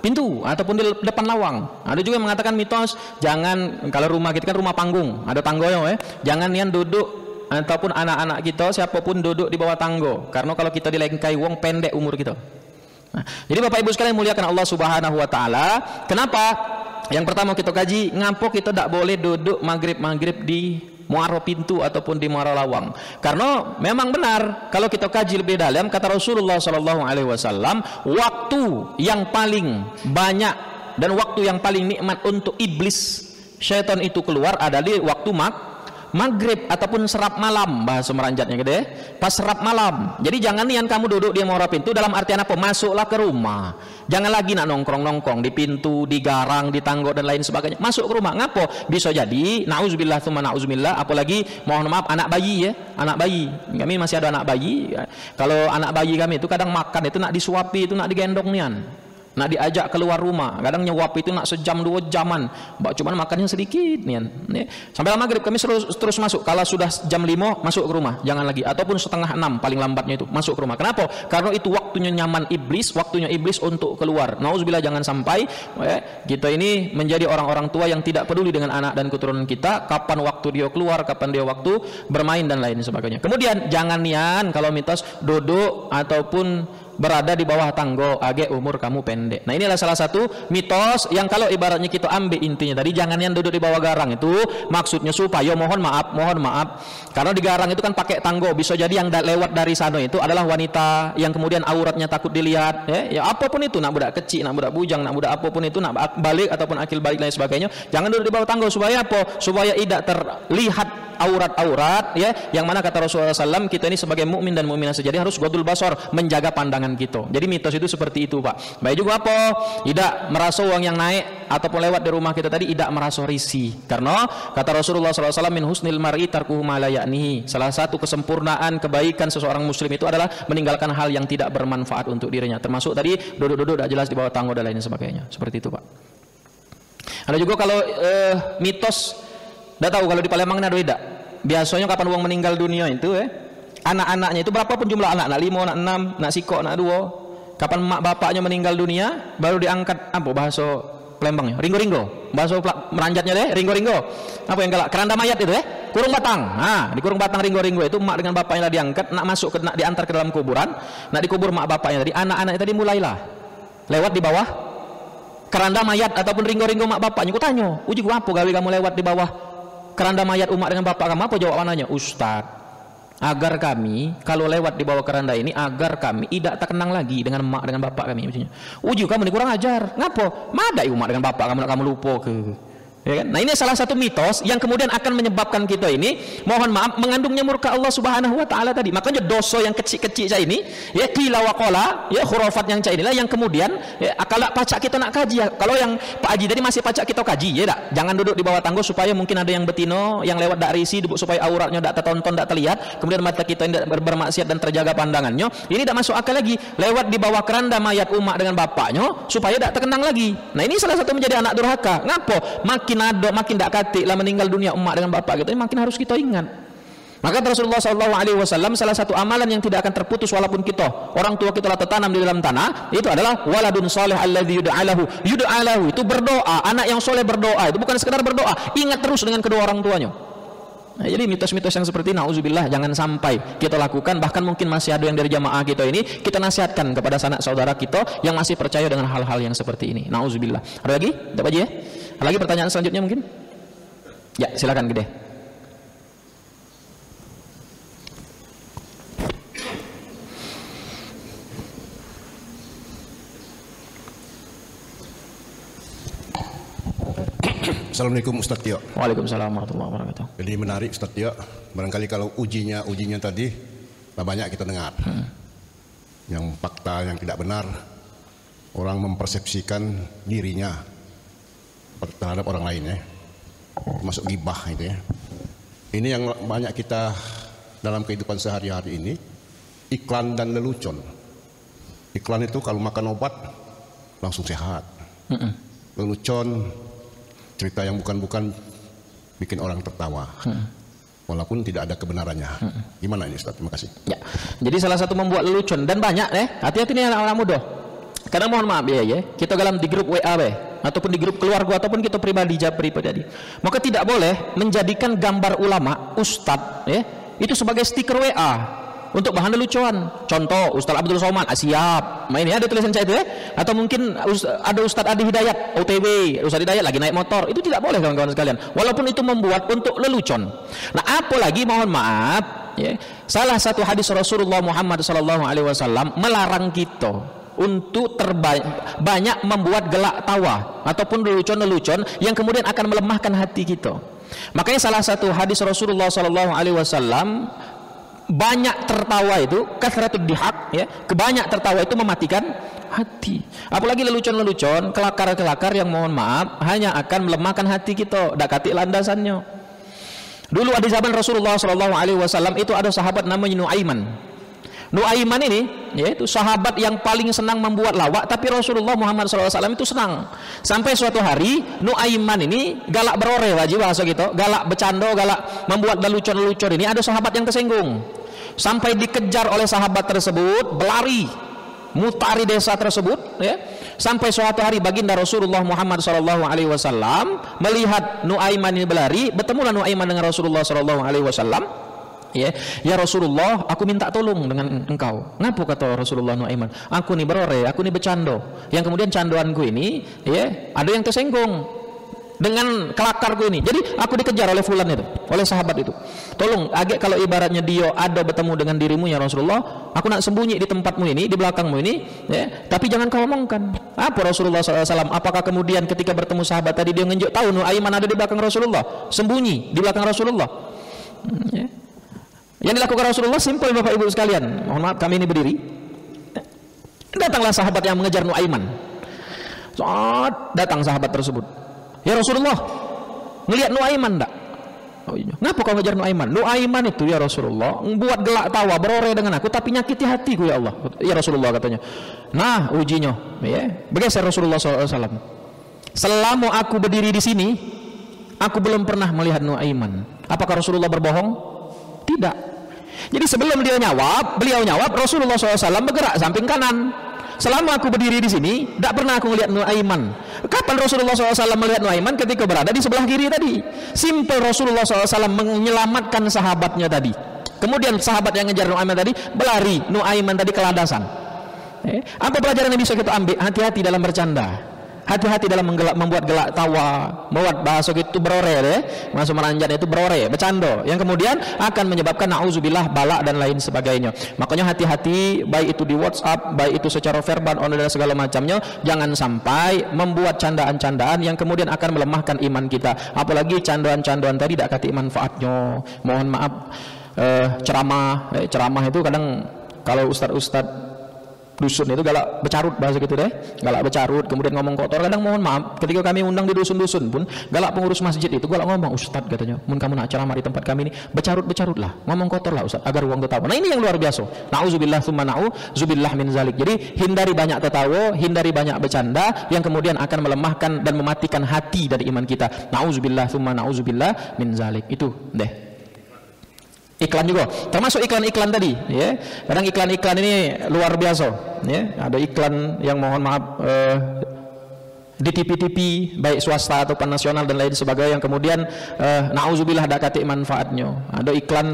Speaker 1: pintu ataupun di depan lawang. Ada juga yang mengatakan mitos, jangan, kalau rumah kita kan rumah panggung, ada tanggonya, jangan yang duduk ataupun anak-anak kita siapapun duduk di bawah tanggo, karena kalau kita dilengkai wong pendek umur kita. Nah, jadi Bapak Ibu sekalian muliakan Allah Subhanahu wa taala. Kenapa? Yang pertama kita kaji, ngapo kita tidak boleh duduk maghrib di muara pintu ataupun di muara lawang. Karena memang benar kalau kita kaji lebih dalam, kata Rasulullah SAW, waktu yang paling banyak dan waktu yang paling nikmat untuk iblis syaitan itu keluar adalah di waktu maghrib ataupun serap malam, bahasa meranjatnya gede, pas serap malam. Jadi jangan nian kamu duduk di muara pintu, dalam artian apa? Masuklah ke rumah. Jangan lagi nak nongkrong-nongkrong di pintu, di garang, di tanggo dan lain sebagainya. Masuk ke rumah. Ngapo? Bisa jadi nauzubillah tsumma nauzubillah, apalagi mohon maaf anak bayi ya, anak bayi. Kami masih ada anak bayi. Kalau anak bayi kami itu kadang makan itu nak disuapi, itu nak digendong nian. Nak diajak keluar rumah, kadang nyewap itu nak sejam 2 jaman, cuman makannya sedikit nih. Sampai maghrib kami terus masuk. Kalau sudah jam 5 masuk ke rumah, jangan lagi, ataupun setengah 6 paling lambatnya itu masuk ke rumah. Kenapa? Karena itu waktunya nyaman iblis, waktunya iblis untuk keluar. Nauzubillah, jangan sampai kita ini menjadi orang-orang tua yang tidak peduli dengan anak dan keturunan kita, kapan waktu dia keluar, kapan dia waktu bermain dan lain sebagainya. Kemudian jangan nian kalau mitos duduk ataupun berada di bawah tanggo, age umur kamu pendek. Nah inilah salah satu mitos yang kalau ibaratnya kita ambil intinya tadi, jangan yang duduk di bawah garang. Itu maksudnya supaya mohon maaf karena di garang itu kan pakai tanggo, bisa jadi yang lewat dari sana itu adalah wanita yang kemudian auratnya takut dilihat, ya apapun itu, nak budak kecil, nak budak bujang, nak budak apapun itu, nak balik ataupun akil balik dan sebagainya, jangan duduk di bawah tanggo. Supaya apa? Supaya tidak terlihat aurat-aurat, ya, yang mana kata Rasulullah SAW, kita ini sebagai mukmin dan mukminah sejati harus ghadul basar, menjaga pandangan kita. Jadi mitos itu seperti itu Pak. Baik juga apa? Tidak merasa uang yang naik ataupun lewat di rumah kita tadi, tidak merasa risih. Karena kata Rasulullah SAW, min husnil mar'i tarkuhu ma la ya'nihi. Salah satu kesempurnaan kebaikan seseorang muslim itu adalah meninggalkan hal yang tidak bermanfaat untuk dirinya. Termasuk tadi duduk-duduk tidak jelas di bawah tangga dan lain sebagainya. Seperti itu Pak. Ada juga kalau mitos, tidak tahu kalau di Palembang ada tidak. Biasanya kapan uang meninggal dunia itu anak-anaknya itu berapapun jumlah anak, nak 5, nak 6, nak sikok, nak 2, kapan mak bapaknya meninggal dunia baru diangkat, apa bahasa Palembangnya, ringgo-ringgo, bahasa meranjatnya ringgo-ringgo, apa yang galak, keranda mayat itu kurung batang. Nah di kurung batang ringgo-ringgo itu mak dengan bapaknya diangkat, nak masuk ke, nak diantar ke dalam kuburan, nak dikubur mak bapaknya tadi, anak-anaknya tadi mulailah lewat di bawah keranda mayat ataupun ringgo-ringgo mak bapaknya, ku tanya, uji ku apa gawe kamu lewat di bawah keranda mayat umat dengan bapak kamu? Apa jawabannya? Ustaz, agar kami kalau lewat di bawah keranda ini, agar kami tidak terkenang lagi dengan emak dengan bapak kami. Uji kamu ini kurang ajar. Ngapo? Mada umat dengan bapak kamu lupa ke? Ya kan? Nah, ini salah satu mitos yang kemudian akan menyebabkan kita ini, mohon maaf, mengandungnya murka Allah Subhanahu wa taala tadi. Makanya dosa yang kecil-kecil saya ini, ya qila wa qala, ya khurafat yang saya inilah yang kemudian ya, kalau pacak kita nak kaji ya. Kalau yang Pak Haji tadi masih pacak kita kaji, ya tak? Jangan duduk di bawah tangga supaya mungkin ada yang betino yang lewat dak risi supaya auratnya dak tertonton, dak terlihat, kemudian mata kita tidak bermaksiat dan terjaga pandangannya. Ini tak masuk akal lagi. Lewat di bawah keranda mayat umat dengan bapaknya supaya tak terkenang lagi. Nah, ini salah satu menjadi anak durhaka. Ngapo? Makin tak katik lah meninggal dunia umat dengan bapak kita, makin harus kita ingat. Maka Rasulullah SAW salah satu amalan yang tidak akan terputus walaupun kita orang tua kita telah tertanam di dalam tanah, itu adalah waladun salih alladzi yud'alahu, itu berdoa, anak yang soleh berdoa, itu bukan sekedar berdoa, ingat terus dengan kedua orang tuanya. Nah, jadi mitos-mitos yang seperti ini, nauzubillah, jangan sampai kita lakukan. Bahkan mungkin masih ada yang dari jamaah kita ini, kita nasihatkan kepada sanak saudara kita yang masih percaya dengan hal-hal yang seperti ini. Nauzubillah. Ada lagi? Ada apa aja ya? Ada lagi pertanyaan selanjutnya mungkin? Ya, silakan Gede.
Speaker 3: Assalamualaikum Ustaz Tio.
Speaker 1: Waalaikumsalam warahmatullahi wabarakatuh.
Speaker 3: Jadi menarik Ustaz Tio. Barangkali kalau ujinya tadi banyak kita dengar. Yang fakta yang tidak benar, orang mempersepsikan dirinya terhadap orang lain ya. Termasuk ghibah itu ya. Ini yang banyak kita dalam kehidupan sehari-hari ini, iklan dan lelucon. Iklan itu kalau makan obat langsung sehat. Lelucon, cerita yang bukan-bukan bikin orang tertawa, walaupun tidak ada kebenarannya. Gimana ini Ustaz? Terima kasih. Ya,
Speaker 1: jadi salah satu membuat lelucon dan banyak hati-hati nih anak-anak muda. Karena mohon maaf ya, kita dalam di grup WA ataupun di grup keluarga ataupun kita pribadi pribadi, maka tidak boleh menjadikan gambar ulama, ustadz itu sebagai stiker WA untuk bahan lelucon. Contoh Ustaz Abdul Somad, siap main ya, ada tulisan saya itu atau mungkin ada Ustaz Adi Hidayat OTW, Ustaz Hidayat lagi naik motor, itu tidak boleh kawan-kawan sekalian, walaupun itu membuat untuk lelucon. Nah, apalagi mohon maaf salah satu hadis Rasulullah Muhammad SAW melarang kita untuk banyak membuat gelak tawa ataupun lelucon-lelucon yang kemudian akan melemahkan hati kita. Makanya salah satu hadis Rasulullah SAW, banyak tertawa itu kasratud dihak kebanyak tertawa itu mematikan hati. Apalagi lelucon-lelucon, kelakar-kelakar yang mohon maaf hanya akan melemahkan hati kita, dak katik landasannya. Dulu ada zaman Rasulullah SAW itu ada sahabat namanya Nuaiman ini yaitu sahabat yang paling senang membuat lawak, tapi Rasulullah Muhammad SAW itu senang. Sampai suatu hari Nuaiman ini galak berore, wajib bahasa gitu, galak bercanda, galak membuat lelucon-lelucon ini, ada sahabat yang tersinggung. Sampai dikejar oleh sahabat tersebut, berlari mutari desa tersebut sampai suatu hari baginda Rasulullah Muhammad SAW melihat Nuaiman ini berlari, bertemulah Nuaiman dengan Rasulullah SAW. Ya Rasulullah, aku minta tolong dengan engkau. Ngapa kata Rasulullah Nuaiman? Aku nih berore, aku nih bercanda. Yang kemudian candoanku ini ada yang tersinggung dengan kelakarku ini. Jadi aku dikejar oleh fulan itu, oleh sahabat itu. Tolong, agak kalau ibaratnya dia ada bertemu dengan dirimu ya Rasulullah, aku nak sembunyi di tempatmu ini, di belakangmu ini, tapi jangan kau omongkan. Apa Rasulullah SAW? Apakah kemudian ketika bertemu sahabat tadi dia ngenjuk tahu Nuaiman ada di belakang Rasulullah, sembunyi di belakang Rasulullah? Yang dilakukan Rasulullah simpel Bapak Ibu sekalian. Mohon maaf kami ini berdiri. Datanglah sahabat yang mengejar Nuaiman. Datang sahabat tersebut. Ya Rasulullah, ngelihat Nuaiman enggak? Oh iya. Ngapa kau ngejar Nuaiman? Nuaiman itu ya Rasulullah membuat gelak tawa, berore dengan aku, tapi nyakiti hatiku ya Allah. Ya Rasulullah katanya. Nah ujinya, bergeser Rasulullah SAW. Selama aku berdiri di sini, aku belum pernah melihat Nuaiman. Apakah Rasulullah berbohong? Tidak. Jadi sebelum beliau nyawab, Rasulullah SAW bergerak samping kanan. Selama aku berdiri di sini, tidak pernah aku melihat Nuaiman. Kapan Rasulullah SAW melihat Nuaiman? Ketika berada di sebelah kiri tadi. Simpel, Rasulullah SAW menyelamatkan sahabatnya tadi. Kemudian sahabat yang ngejar Nuaiman tadi berlari, Nuaiman tadi keladasan. Apa pelajaran yang bisa kita ambil? Hati-hati dalam bercanda. hati-hati dalam membuat gelak tawa, membuat bahasa itu berore deh, masuk meranjat itu berore, bercanda, yang kemudian akan menyebabkan na'udzubillah bala dan lain sebagainya. Makanya hati-hati, baik itu di WhatsApp, baik itu secara verbal, online dan segala macamnya, jangan sampai membuat candaan-candaan yang kemudian akan melemahkan iman kita. Apalagi candaan-candaan tadi tidak kati manfaatnya. Mohon maaf, ceramah itu kadang kalau ustad-ustad dusun itu galak becarut, bahasa gitu deh, galak becarut, kemudian ngomong kotor. Kadang mohon maaf, ketika kami undang di dusun-dusun pun galak pengurus masjid itu galak ngomong, ustad katanya, mun kamu nak ceramah di tempat kami ini becarut-becarutlah, ngomong kotor lah ustad, agar uang tertawa. Nah ini yang luar biasa. Na'udzubillah tsumma na'udzubillah min zalik. Jadi hindari banyak tertawa, hindari banyak bercanda yang kemudian akan melemahkan dan mematikan hati dari iman kita. Na'udzubillah tsumma na'udzubillah min zalik. Itu deh. Iklan juga, termasuk iklan-iklan tadi, ya. Kadang iklan-iklan ini luar biasa, ya. Ada iklan yang mohon maaf di TV-TV baik swasta ataupun nasional dan lain sebagainya yang kemudian na'udzubillah ada kati manfaatnya. Ada iklan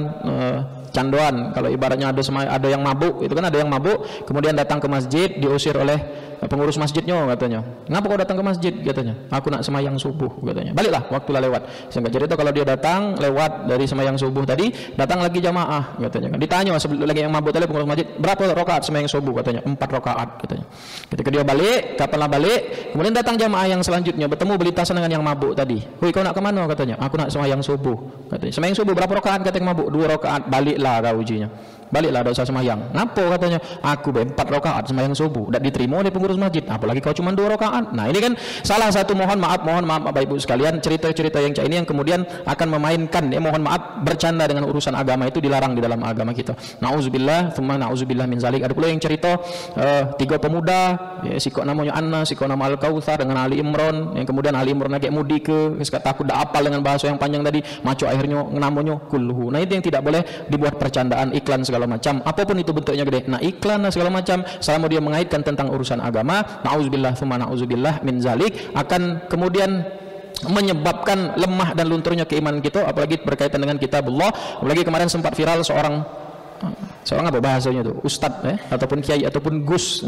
Speaker 1: candoan, kalau ibaratnya ada yang mabuk, itu kan ada yang mabuk, kemudian datang ke masjid, diusir oleh pengurus masjidnya katanya. Ngapa kau datang ke masjid katanya? Aku nak semayang subuh katanya. Baliklah waktulah lewat. Singkat cerita kalau dia datang lewat dari semayang subuh tadi, datang lagi jamaah katanya. Ditanya sebelum lagi yang mabuk tadi pengurus masjid, berapa rakaat semayang subuh katanya? 4 rakaat katanya. Ketika dia balik, kapanlah balik, kemudian datang jamaah yang selanjutnya bertemu belintasan dengan yang mabuk tadi. "Hoi, kau nak ke mana?" katanya. "Aku nak semayang subuh." Katanya. "Semayang subuh berapa rakaat?" kata yang mabuk. 2 rakaat. Baliklah kau ujinya. Baliklah, dosa semayang. Ngapo katanya? "Aku 4 rakaat semayang subuh, tidak diterima oleh pengurus masjid. Apalagi kau cuma 2 rakaat." Nah ini kan salah satu mohon maaf Bapak Ibu sekalian, cerita-cerita yang ini yang kemudian akan memainkan, ya mohon maaf, bercanda dengan urusan agama itu dilarang di dalam agama kita. Na'udzubillah, tsumma na'udzubillah min zalik. Ada pula yang cerita 3 pemuda, ya, si kok namanya Anna, si kok nama Al-Kautsar dengan Ali Imran, yang kemudian Ali Imran lagi mudi ke, takut dah apal dengan bahasa yang panjang tadi, maco akhirnya namanya kulhu. Nah itu yang tidak boleh dibuat percandaan, iklan segala macam, apapun itu bentuknya gede. Nah iklan segala macam, selama dia mengaitkan tentang urusan agama, na'udzubillah tsumma na'udzubillah min zalik, akan kemudian menyebabkan lemah dan lunturnya keimanan kita, apalagi berkaitan dengan kitabullah. Apalagi kemarin sempat viral seorang apa bahasanya itu, ustadz ataupun kiai ataupun gus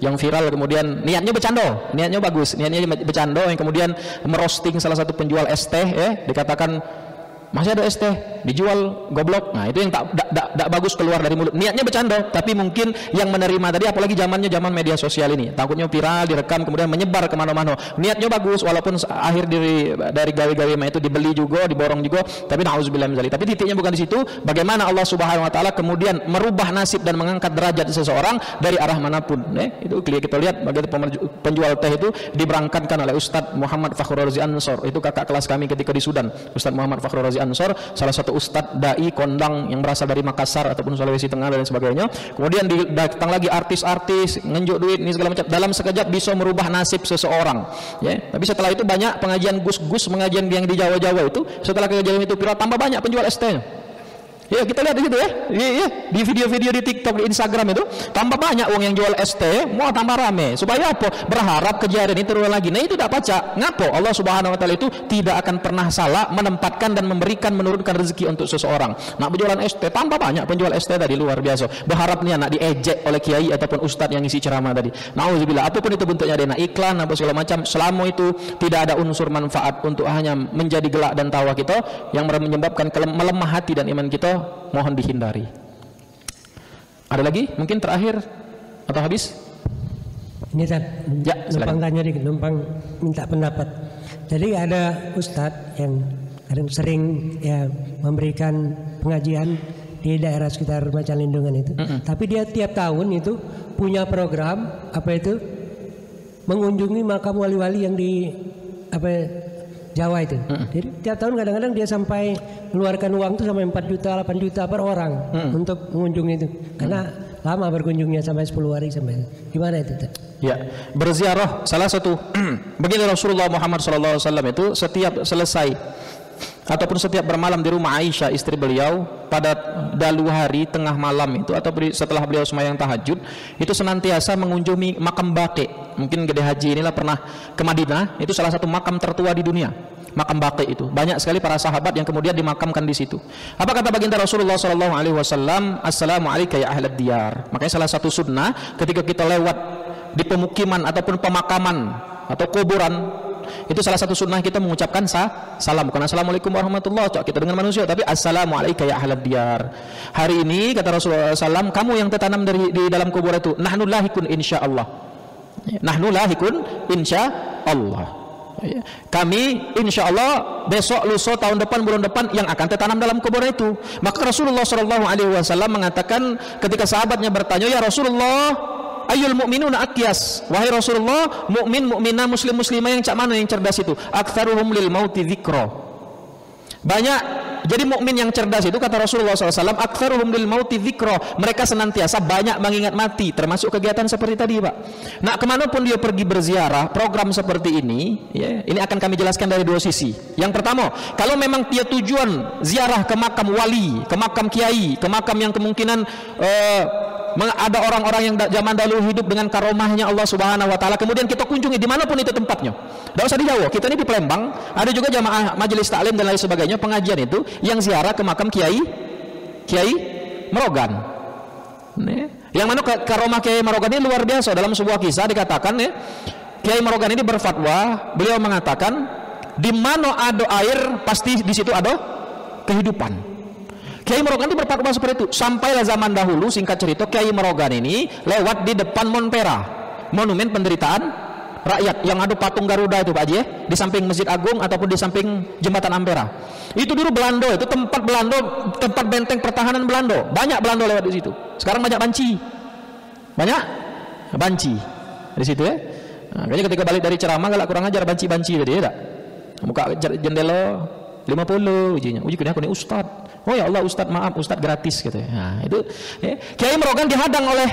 Speaker 1: yang viral, kemudian niatnya bercanda, niatnya bagus, niatnya bercanda, yang kemudian merosting salah satu penjual es teh, dikatakan masih ada es teh dijual goblok. Nah itu yang tak bagus keluar dari mulut, niatnya bercanda, tapi mungkin yang menerima tadi, apalagi zaman media sosial ini, takutnya viral, direkam, kemudian menyebar kemana-mana. Niatnya bagus, walaupun akhir dari gawe-gawe itu dibeli juga, diborong juga, tapi na'udzubillah min zalik. Tapi titiknya bukan di situ. Bagaimana Allah Subhanahu Wa Taala kemudian merubah nasib dan mengangkat derajat seseorang dari arah manapun. Itu kita lihat bagaimana penjual teh itu diberangkatkan oleh Ustadz Muhammad Fakhrul Razi Ansor. Itu kakak kelas kami ketika di Sudan, Ustadz Muhammad Fakhrul Razi Ansor, salah satu ustadz dai kondang yang berasal dari Makassar ataupun Sulawesi Tengah dan sebagainya. Kemudian datang lagi artis-artis ngenjuk duit ini segala macam, dalam sekejap bisa merubah nasib seseorang, ya. Tapi setelah itu banyak pengajian gus-gus, pengajian yang di Jawa-Jawa itu, setelah kejadian itu viral, tambah banyak penjual ST-nya. Ya kita lihat di situ ya, di video-video di TikTok, di Instagram itu tambah banyak uang yang jual ST, mau tambah rame. Supaya apa? Berharap kejadian ini terulang lagi. Nah itu tidak baca. Ngapo? Allah Subhanahu Wa Taala itu tidak akan pernah salah menempatkan dan menurunkan rezeki untuk seseorang. Nak berjualan ST, tambah banyak penjual ST tadi, luar biasa. Berharapnya nak diejek oleh kiai ataupun ustadz yang isi ceramah tadi. Nauzubillah, apapun itu bentuknya, ada iklan apa segala macam, selama itu tidak ada unsur manfaat untuk hanya menjadi gelak dan tawa kita yang menyebabkan melemah hati dan iman kita, mohon dihindari. Ada lagi? Mungkin terakhir atau habis?
Speaker 4: Ini Tad,
Speaker 1: ya,
Speaker 4: numpang tanya dikit, numpang minta pendapat. Jadi ada ustadz yang sering ya memberikan pengajian di daerah sekitar Macan Lindungan itu. Tapi dia tiap tahun itu punya program apa itu, mengunjungi makam wali-wali yang di Jawa itu. Jadi tiap tahun kadang-kadang dia sampai mengeluarkan uang itu sampai 4 juta, 8 juta per orang untuk mengunjungi itu. Karena lama berkunjungnya sampai 10 hari sampai. Gimana itu?
Speaker 1: Ya, berziarah salah satu begini, Rasulullah Muhammad SAW itu setiap selesai ataupun setiap bermalam di rumah Aisyah istri beliau pada dalu hari tengah malam itu atau setelah beliau sembahyang tahajud itu senantiasa mengunjungi makam Baqi. Mungkin Gede Haji inilah pernah ke Madinah, itu salah satu makam tertua di dunia. Makam Baqi itu banyak sekali para sahabat yang kemudian dimakamkan di situ. Apa kata baginda Rasulullah SAW? Assalamu alayka ya ahlad diyar. Makanya salah satu sunnah ketika kita lewat di pemukiman ataupun pemakaman atau kuburan, itu salah satu sunnah kita mengucapkan salam, bukan assalamualaikum warahmatullahi wabarakatuh kita dengan manusia, tapi assalamualaikum ya ahlad diyar. Hari ini kata Rasulullah SAW, kamu yang tertanam di dalam kubur itu, nahnu lahikun insyaallah, nahnu lahikun insyaallah, kami insyaallah besok, lusa, tahun depan, bulan depan yang akan tertanam dalam kubur itu. Maka Rasulullah SAW mengatakan ketika sahabatnya bertanya, ya Rasulullah, ayul mu'minuna akyas, wahai Rasulullah, mukmin, mukminah, muslim, muslimah yang cak mana yang cerdas itu? Aktsaruhum lil mauti dzikra. Banyak. Jadi mukmin yang cerdas itu kata Rasulullah SAW, aktsaruhum lil mauti dzikra, mereka senantiasa banyak mengingat mati, termasuk kegiatan seperti tadi, Pak. Nah, kemanapun dia pergi berziarah, program seperti ini, ya, ini akan kami jelaskan dari dua sisi. Yang pertama, kalau memang dia tujuan ziarah ke makam wali, ke makam kiai, ke makam yang kemungkinan ada orang-orang yang zaman dahulu hidup dengan karomahnya Allah Subhanahu wa taala, kemudian kita kunjungi dimanapun itu tempatnya. Tidak usah di Jawa, kita ini di Palembang, ada juga jamaah majelis taklim dan lain sebagainya, pengajian itu yang ziarah ke makam Kiai Merogan. Yang mana karomah Kiai Merogan ini luar biasa. Dalam sebuah kisah dikatakan, Kiai Merogan ini berfatwa, beliau mengatakan, di mana ada air pasti di situ ada kehidupan. Kiai Merogan itu berfatwa seperti itu. Sampailah zaman dahulu, singkat cerita, Kiai Merogan ini lewat di depan Monpera, monumen penderitaan rakyat, yang ada patung Garuda itu Pak Haji, di samping Masjid Agung ataupun di samping Jembatan Ampera. Itu dulu Belanda, itu tempat Belanda, tempat benteng pertahanan Belanda. Banyak Belanda lewat di situ. Sekarang banyak banci di situ ya. Nah, kayaknya ketika balik dari ceramah galak kurang ajar banci-banci tadi ya tak? Buka jendela 50 ujinya. Uji kini aku nih Ustad. Oh ya Allah Ustad, maaf Ustad gratis gitu ya. Nah, itu ya. Kiai Merogan dihadang oleh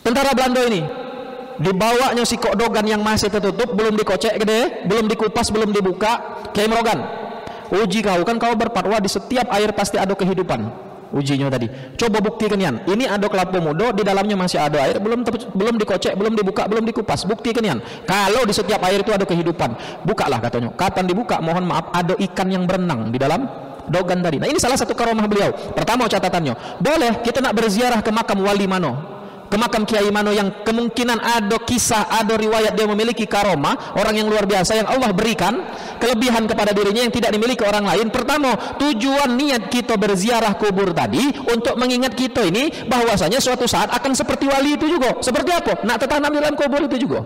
Speaker 1: tentara Belanda ini. Dibawanya si kok dogan yang masih tertutup, belum dikocek gede, belum dikupas, belum dibuka. Kiai Merogan, uji kau, kan kau berfatwa di setiap air pasti ada kehidupan. Ujinya tadi, coba buktikan yan. Ini ada kelapa muda, di dalamnya masih ada air, belum dikocek, belum dibuka, belum dikupas. Buktikan yan. Kalau di setiap air itu ada kehidupan, bukalah katanya. Kapan dibuka? Mohon maaf, ada ikan yang berenang di dalam dogan tadi. Nah, ini salah satu karomah beliau. Pertama catatannya, boleh kita nak berziarah ke makam wali mano, ke makam kiai mano yang kemungkinan ada kisah, ada riwayat dia memiliki karomah, orang yang luar biasa yang Allah berikan kelebihan kepada dirinya yang tidak dimiliki orang lain. Pertama, tujuan niat kita berziarah kubur tadi untuk mengingat kita ini bahwasanya suatu saat akan seperti wali itu juga. Seperti apa? Nak tertanam di dalam kubur itu juga.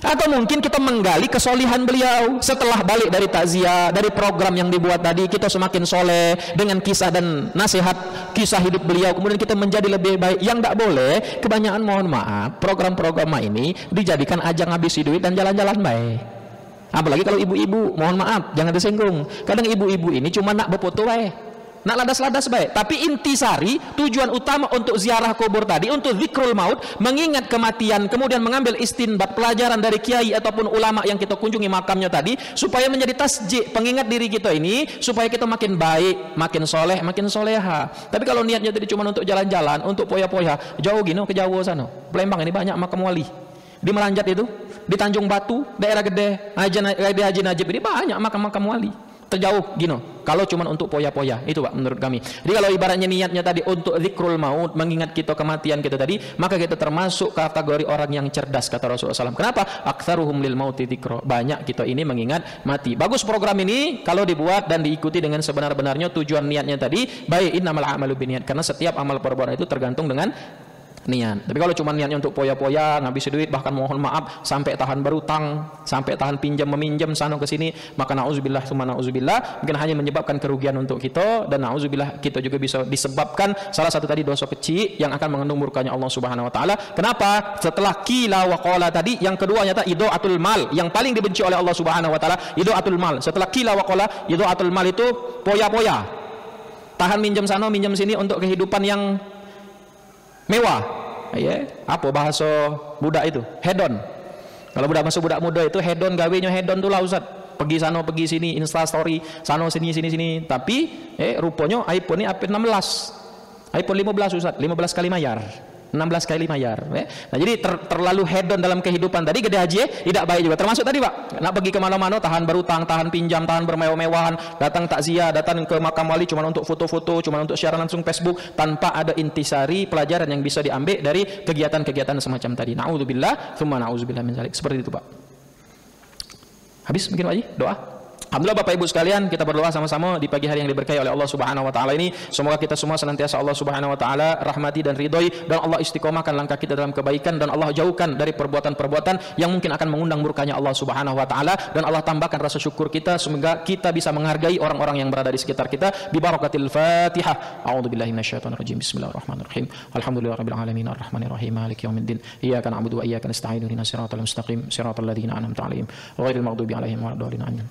Speaker 1: Atau mungkin kita menggali kesolihan beliau setelah balik dari takziah, dari program yang dibuat tadi, kita semakin soleh dengan kisah dan nasihat kisah hidup beliau, kemudian kita menjadi lebih baik. Yang tidak boleh kebanyakan, mohon maaf, program-program ini dijadikan ajang habisi duit dan jalan-jalan baik. Apalagi kalau ibu-ibu, mohon maaf, jangan disinggung. Kadang ibu-ibu ini cuma nak berfoto baik, nak ladas-ladas baik, tapi intisari tujuan utama untuk ziarah kubur tadi, untuk zikrul maut, mengingat kematian, kemudian mengambil istinbat pelajaran dari kiai ataupun ulama yang kita kunjungi makamnya tadi, supaya menjadi tasjik, pengingat diri kita ini, supaya kita makin baik, makin soleh, makin soleha. Tapi kalau niatnya tadi cuma untuk jalan-jalan, untuk poya-poya, jauh gini ke Jawa sana, Palembang ini banyak makam wali. Di Melanjat itu, di Tanjung Batu, daerah gede, Haji Najib ini banyak makam-makam wali. Terjauh gino, kalau cuma untuk poya-poya, itu Pak menurut kami. Jadi kalau ibaratnya niatnya tadi untuk zikrul maut, mengingat kita kematian kita tadi, maka kita termasuk kategori orang yang cerdas kata Rasulullah SAW. Kenapa? Aktsaruhum lil mauti dzikra, banyak kita ini mengingat mati. Bagus program ini kalau dibuat dan diikuti dengan sebenar-benarnya, tujuan niatnya tadi baik, innamal a'malu binniyat, karena setiap amal perbuatan itu tergantung dengan niat. Tapi kalau cuma niatnya untuk poya-poya, ngabis duit, bahkan mohon maaf sampai tahan berutang, sampai tahan pinjam meminjam sana ke sini, maka nauzubillah summa nauzubillah, mungkin hanya menyebabkan kerugian untuk kita, dan nauzubillah kita juga bisa disebabkan salah satu tadi dosa kecil yang akan mengandung murkanya Allah Subhanahu wa taala. Kenapa? Setelah qila wa qala tadi, yang kedua nyata idaatul mal, yang paling dibenci oleh Allah Subhanahu wa taala, idaatul mal. Setelah qila wa qala, idaatul mal itu poya-poya. Tahan minjam sana, minjam sini untuk kehidupan yang mewah, ya. Apa bahasa budak itu? Hedon. Kalau budak masuk budak muda itu hedon, gawenya hedon tuh lah Ustaz. Pergi sana, pergi sini, Insta story, sana sini sini sini. Tapi rupanya iPhone ini iPhone 16. iPhone 15 Ustaz, 15 kali mayar. 16 kali mayar. Nah, jadi terlalu hedon dalam kehidupan tadi gede haji tidak baik juga. Termasuk tadi Pak, nak pergi ke mana-mana tahan berutang, tahan pinjam, tahan bermewah-mewahan, datang takziah, datang ke makam wali cuma untuk foto-foto, cuma untuk siaran langsung Facebook tanpa ada intisari pelajaran yang bisa diambil dari kegiatan-kegiatan semacam tadi. Na'udzubillah, tsumma na'udzubillah min dzalik. Seperti itu Pak. Habis mungkin Pak Haji, doa. Alhamdulillah Bapak Ibu sekalian, kita berdoa sama-sama di pagi hari yang diberkahi oleh Allah Subhanahu wa taala ini. Semoga kita semua senantiasa Allah Subhanahu wa taala rahmati dan ridhoi, dan Allah istiqomahkan langkah kita dalam kebaikan, dan Allah jauhkan dari perbuatan-perbuatan yang mungkin akan mengundang murkanya Allah Subhanahu wa taala, dan Allah tambahkan rasa syukur kita sehingga kita bisa menghargai orang-orang yang berada di sekitar kita. Bi barakatil Fatihah. A'udzubillahi minasyaitonir rajim. Bismillahirrahmanirrahim. Alhamdulillahirabbil alamin arrahmanir rahim maliki yaumiddin. Iyyaka na'budu wa iyyaka nasta'in. Ihdinas siratal mustaqim, siratal ladzina an'amta 'alaihim ghairil maghdubi 'alaihim waladdallin. Amin.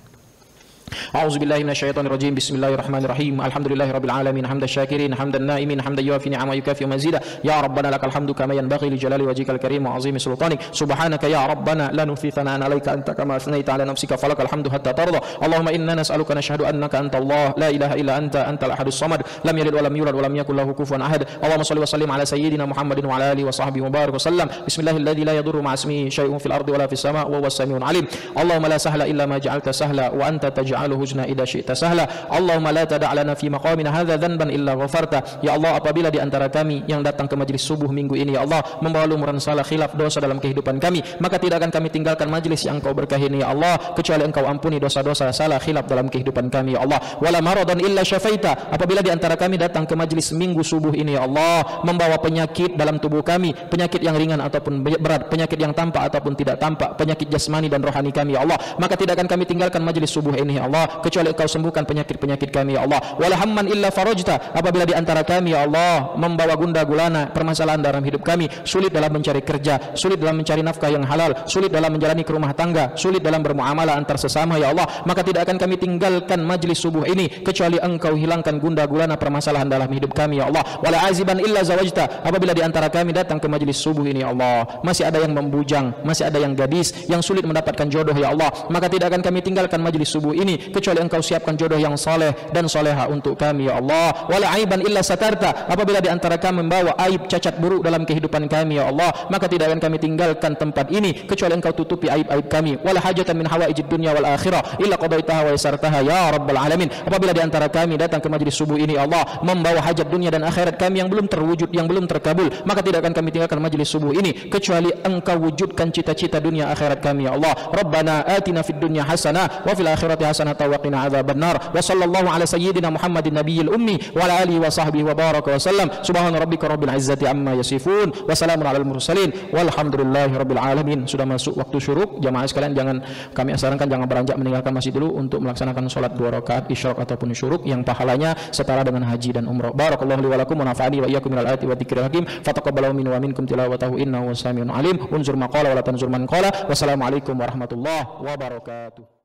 Speaker 1: أعوذ بالله من الشيطان الرجيم بسم الله الرحمن الرحيم الحمد لله رب العالمين حمد الشاكرين حمد النائمين حمد يوافي نعمه يكافئ مزيدا يا ربنا لك الحمد كما ينبغي لجلال وجهك الكريم وعظيم سلطانك سبحانك يا ربنا لا نحصي ثناء عليك أنت كما أثنيت على نفسك فلك الحمد حتى ترضى اللهم إنا نسألك نشهد أنك أنت الله لا إله إلا أنت الأحد الصمد لم يلد ولم يولد ولم يكن له كفوا أحد اللهم صل وسلم على سيدنا محمد وعلى آله وصحبه وبارك وسلم بسم الله الذي لا يضر مع اسمه شيء في الأرض ولا في السماء وهو السميع العليم اللهم لا سهل إلا ما جعلت سهلا وأنت تجعل حزنا إذا شئت sahla Allahumma la tada' lana fi maqamina hadza dhanban illa ghafarta ya Allah apabila di antara kami yang datang ke majelis subuh minggu ini ya Allah membawa lumuran salah khilaf dosa dalam kehidupan kami maka tidak akan kami tinggalkan majelis yang Engkau berkahi ini ya Allah kecuali Engkau ampuni dosa-dosa salah khilaf dalam kehidupan kami ya Allah wala maradan illa syafaita apabila di antara kami datang ke majelis minggu subuh ini ya Allah membawa penyakit dalam tubuh kami penyakit yang ringan ataupun berat penyakit yang tampak ataupun tidak tampak penyakit jasmani dan rohani kami ya Allah maka tidak akan kami tinggalkan majelis subuh ini ya Allah kecuali Engkau sembuhkan penyakit-penyakit kami ya Allah wala hamman illa farajta apabila di antara kami ya Allah membawa gundah gulana permasalahan dalam hidup kami sulit dalam mencari kerja sulit dalam mencari nafkah yang halal sulit dalam menjalani ke rumah tangga sulit dalam bermuamalah antar sesama ya Allah maka tidak akan kami tinggalkan majlis subuh ini kecuali Engkau hilangkan gundah gulana permasalahan dalam hidup kami ya Allah wala aziban illa zawajta apabila di antara kami datang ke majlis subuh ini ya Allah masih ada yang membujang masih ada yang gadis yang sulit mendapatkan jodoh ya Allah maka tidak akan kami tinggalkan majlis subuh ini kecuali Engkau siapkan jodoh yang saleh dan soleha untuk kami ya Allah wala aiban illa satarta apabila di antara kami membawa aib cacat buruk dalam kehidupan kami ya Allah maka tidak akan kami tinggalkan tempat ini kecuali Engkau tutupi aib-aib kami wala hajatan min hawaijid dunya wal akhirah illa qadaitaha wa yasartaha ya rabbal alamin apabila di antara kami datang ke majlis subuh ini ya Allah membawa hajat dunia dan akhirat kami yang belum terwujud yang belum terkabul maka tidak akan kami tinggalkan majlis subuh ini kecuali Engkau wujudkan cita-cita dunia akhirat kami ya Allah rabbana atina fid dunya hasanah wa fil akhirati hasanah wa qina adzabannar wa sallallahu ala sayyidina Muhammadin nabiyil ummi wa ala alihi wa sahbihi wa baraka wa sallam subhana rabbika rabbil izzati amma yasifun wa salamun alal mursalin walhamdulillahi rabbil alamin sudah masuk waktu syuruk jamaah sekalian jangan kami sarankan jangan beranjak meninggalkan masjid dulu untuk melaksanakan salat 2 rakaat isyraq ataupun syuruk yang pahalanya setara dengan haji dan umrah barakallahu li wa lakum wa nafa'ani wa iyyakum minal ayati wa dzikril hakim fataqabbalu minni wa minkum tilawatahu innahu wasami'un alim unzur maqala wa la tanzur man qala wassalamu alaikum warahmatullahi wabarakatuh.